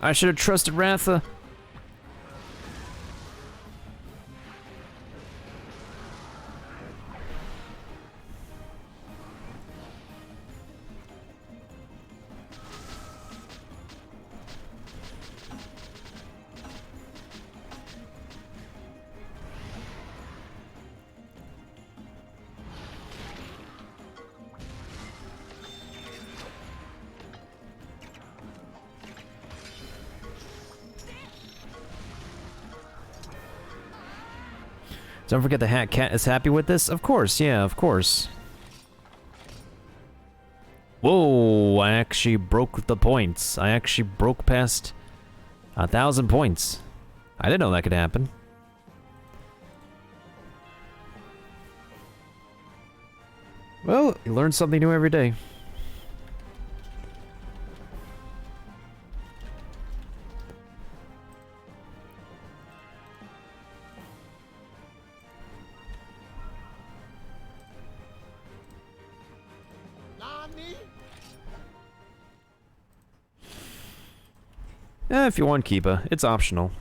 C: I should have trusted Ratha. Don't forget the Hat Cat is happy with this? Of course, yeah, of course. Whoa, I actually broke the points. I actually broke past 1,000 points. I didn't know that could happen. Well, you learn something new every day. If you want Kiba, it's optional.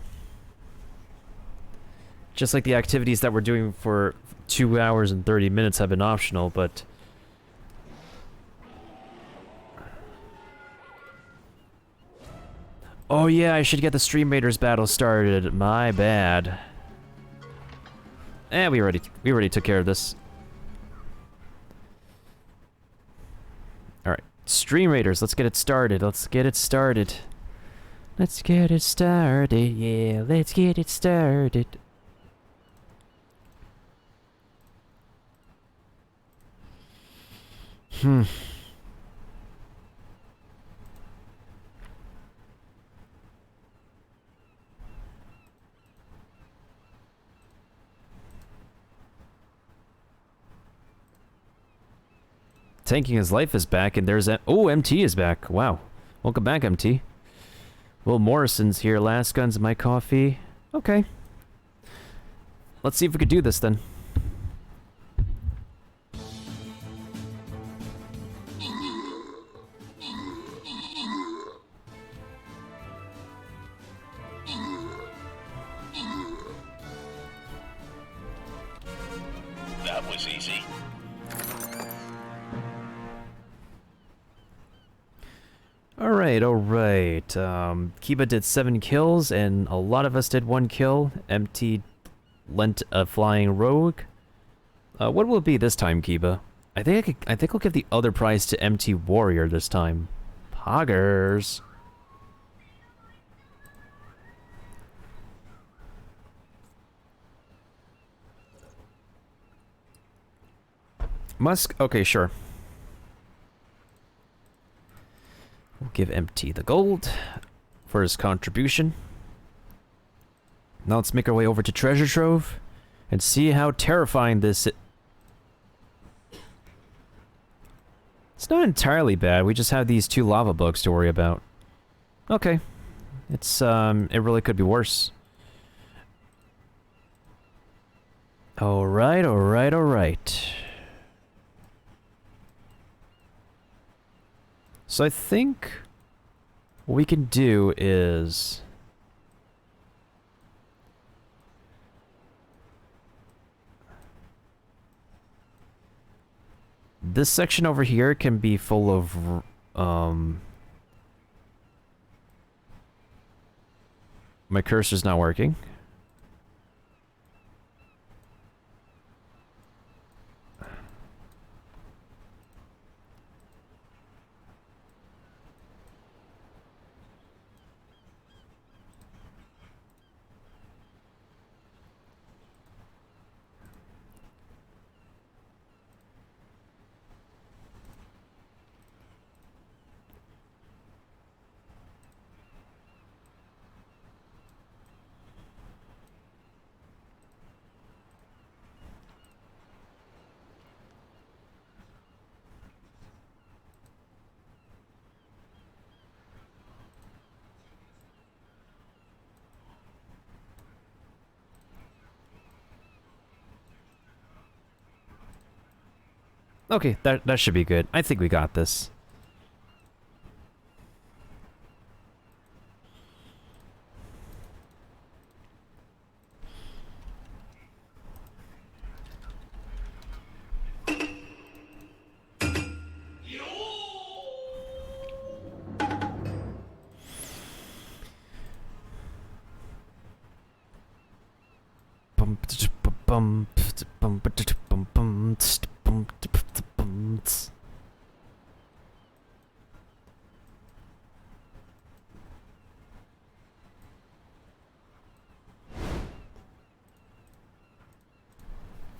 C: Just like the activities that we're doing for 2 hours and 30 minutes have been optional, but... Oh yeah, I should get the Stream Raiders battle started. My bad. We already took care of this. Alright, Stream Raiders, let's get it started. Let's get it started. Let's get it started, yeah, let's get it started. tanking his life is back, and there's oh, MT is back. Wow. Welcome back, MT. Will Morrison's here. Last guns, my coffee. Okay. Let's see if we could do this then.
E: That was easy.
C: Alright, alright. Kiba did 7 kills, and a lot of us did 1 kill. MT lent a flying rogue. What will it be this time, Kiba? I think I'll give the other prize to MT Warrior this time. Poggers. Musk? Okay, sure. We'll give MT the gold for his contribution. Now let's make our way over to Treasure Trove and see how terrifying this It's not entirely bad, we just have these 2 lava bugs to worry about. Okay. It's, it really could be worse. Alright, alright, alright. So I think what we can do is this section over here can be full of my cursor's not working. Okay, that should be good. I think we got this.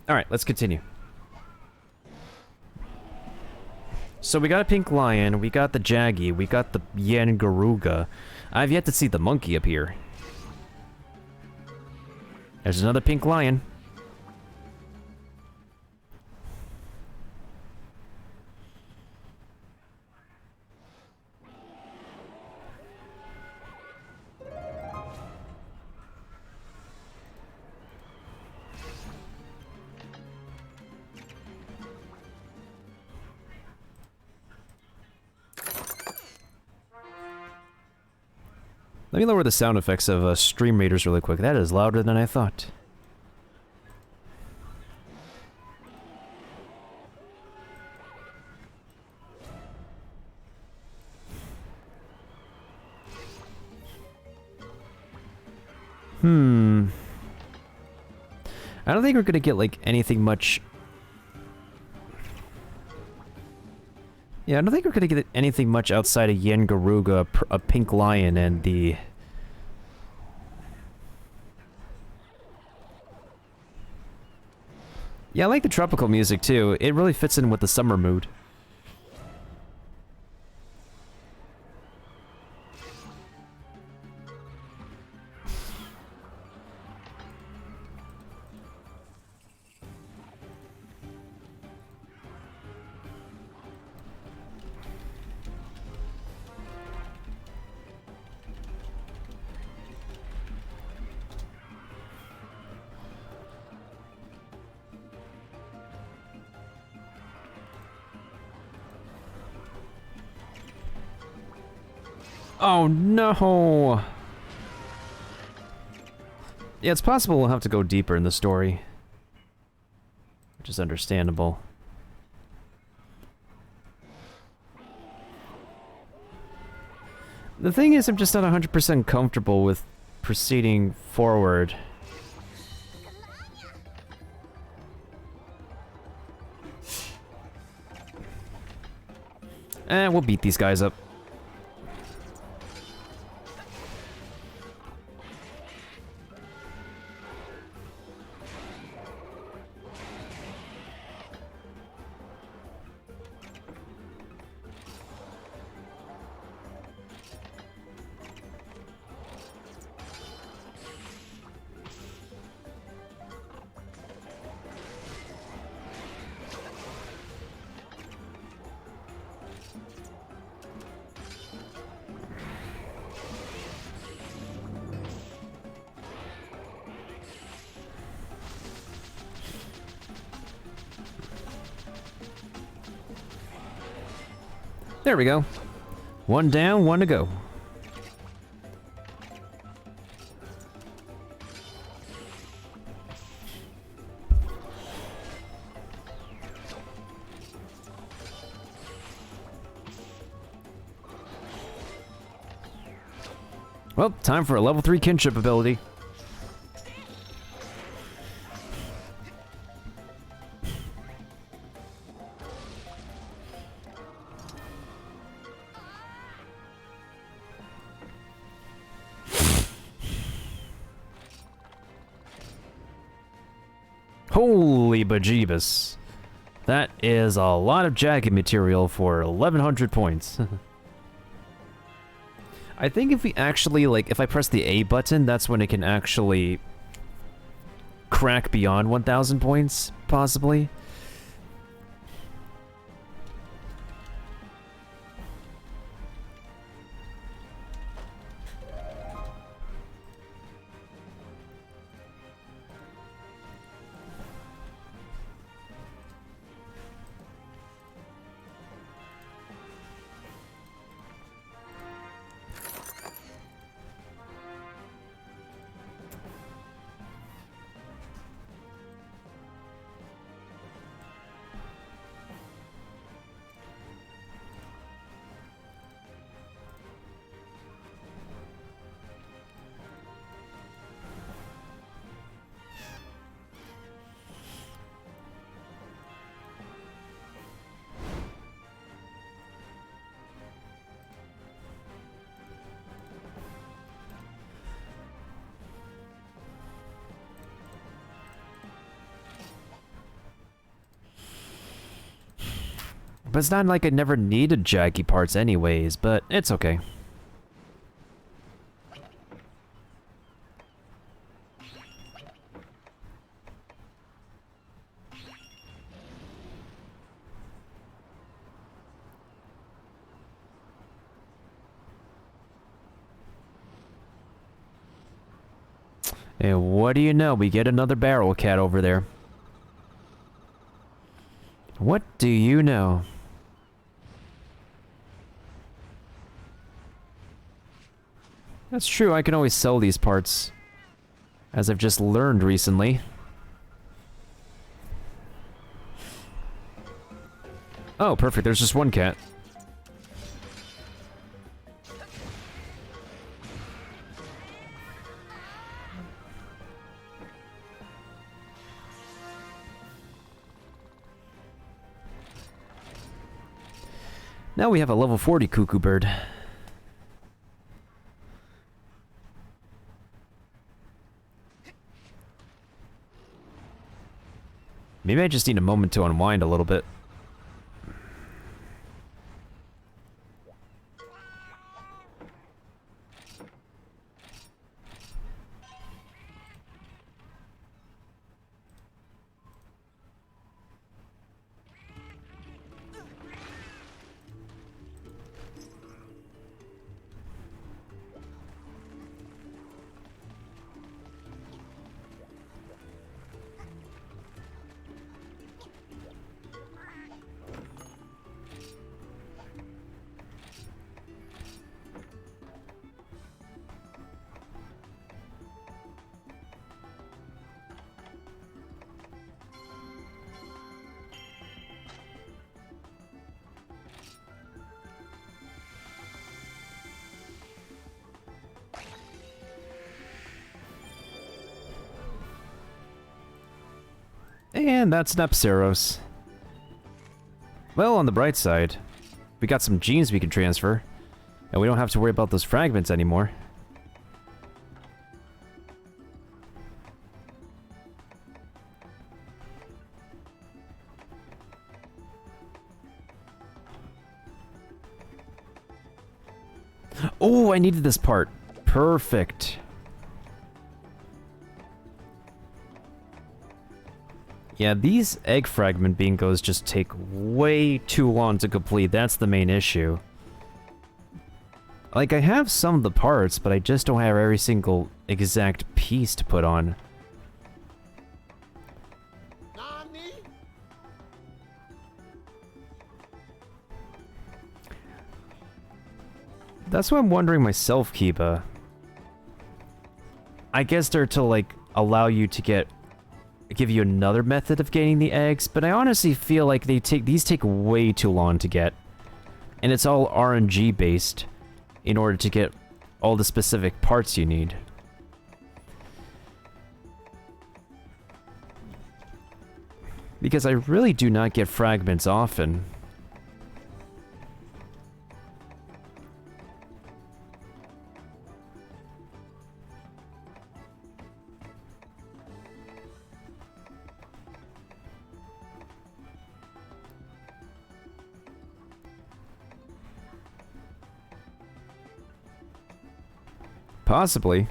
C: Alright, let's continue. So we got a pink lion, we got the Jaggy, we got the Yangaruga. I've yet to see the monkey appear. There's another pink lion. Let me lower the sound effects of Stream Raiders really quick. That is louder than I thought. I don't think we're gonna get, like, anything much... Yeah, I don't think we're gonna get anything much outside of Yangaruga, a pink lion, and the... Yeah, I like the tropical music, too. It really fits in with the summer mood. Oh no! Yeah, it's possible we'll have to go deeper in the story. Which is understandable. The thing is, I'm just not 100% comfortable with proceeding forward. We'll beat these guys up. There we go. One down, one to go. Well, time for a level 3 kinship ability. Holy bejeebus. That is a lot of jagged material for 1100 points. I think if we actually, like, if I press the A button, that's when it can actually crack beyond 1000 points, possibly. But it's not like I never needed jaggy parts anyways, but it's okay. And what do you know? We get another barrel cat over there. What do you know? That's true, I can always sell these parts. As I've just learned recently. Oh, perfect, there's just one cat. Now we have a level 40 cuckoo bird. Maybe I just need a moment to unwind a little bit. And that's Nepceros. Well, on the bright side, we got some genes we can transfer, and we don't have to worry about those fragments anymore. Oh, I needed this part. Perfect. Yeah, these egg fragment bingos just take way too long to complete. That's the main issue. Like, I have some of the parts, but I just don't have every single exact piece to put on. That's what I'm wondering myself, Kiba. I guess they're to, like, allow you to give you another method of getting the eggs, but I honestly feel like these take way too long to get. And it's all RNG based in order to get all the specific parts you need. Because I really do not get fragments often. Possibly.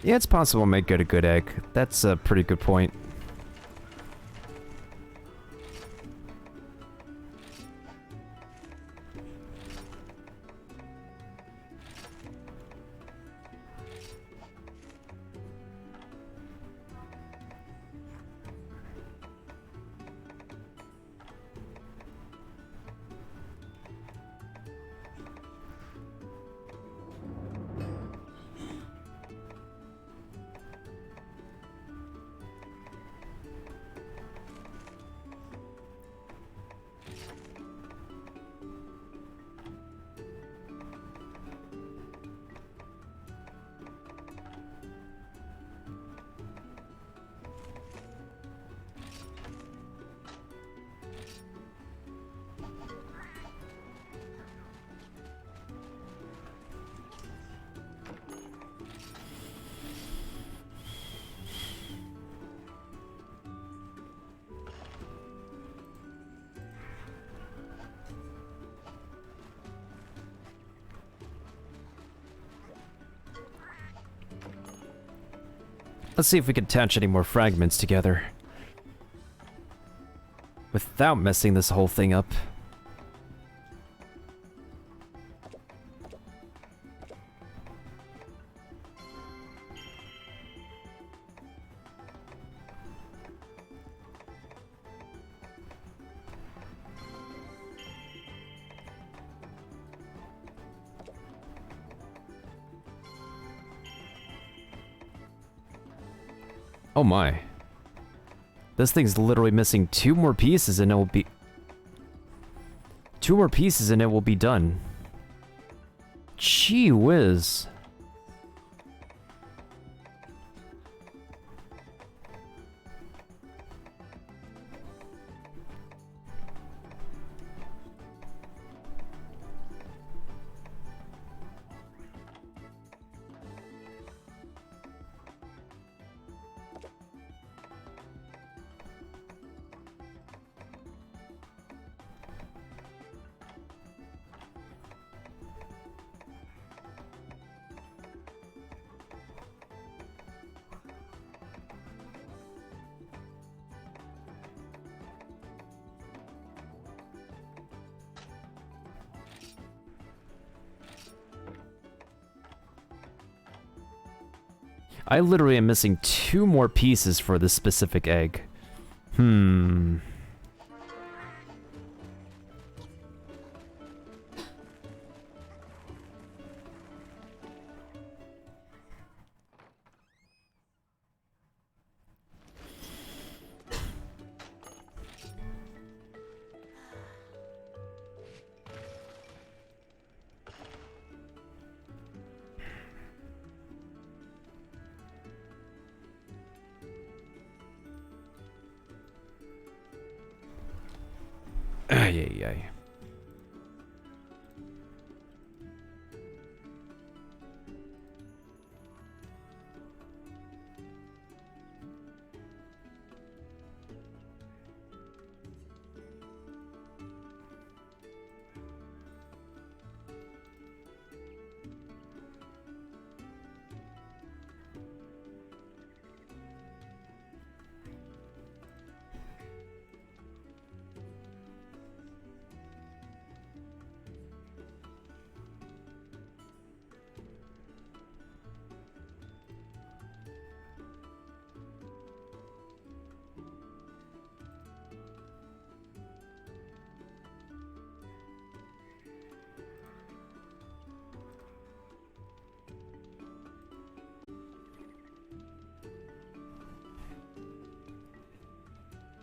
C: Yeah, it's possible I might get a good egg. That's a pretty good point. Let's see if we can attach any more fragments together without messing this whole thing up. Oh my. This thing's literally missing 2 more pieces and it will be... 2 more pieces and it will be done. Gee whiz. I literally am missing 2 more pieces for this specific egg. Ay, ay, ay.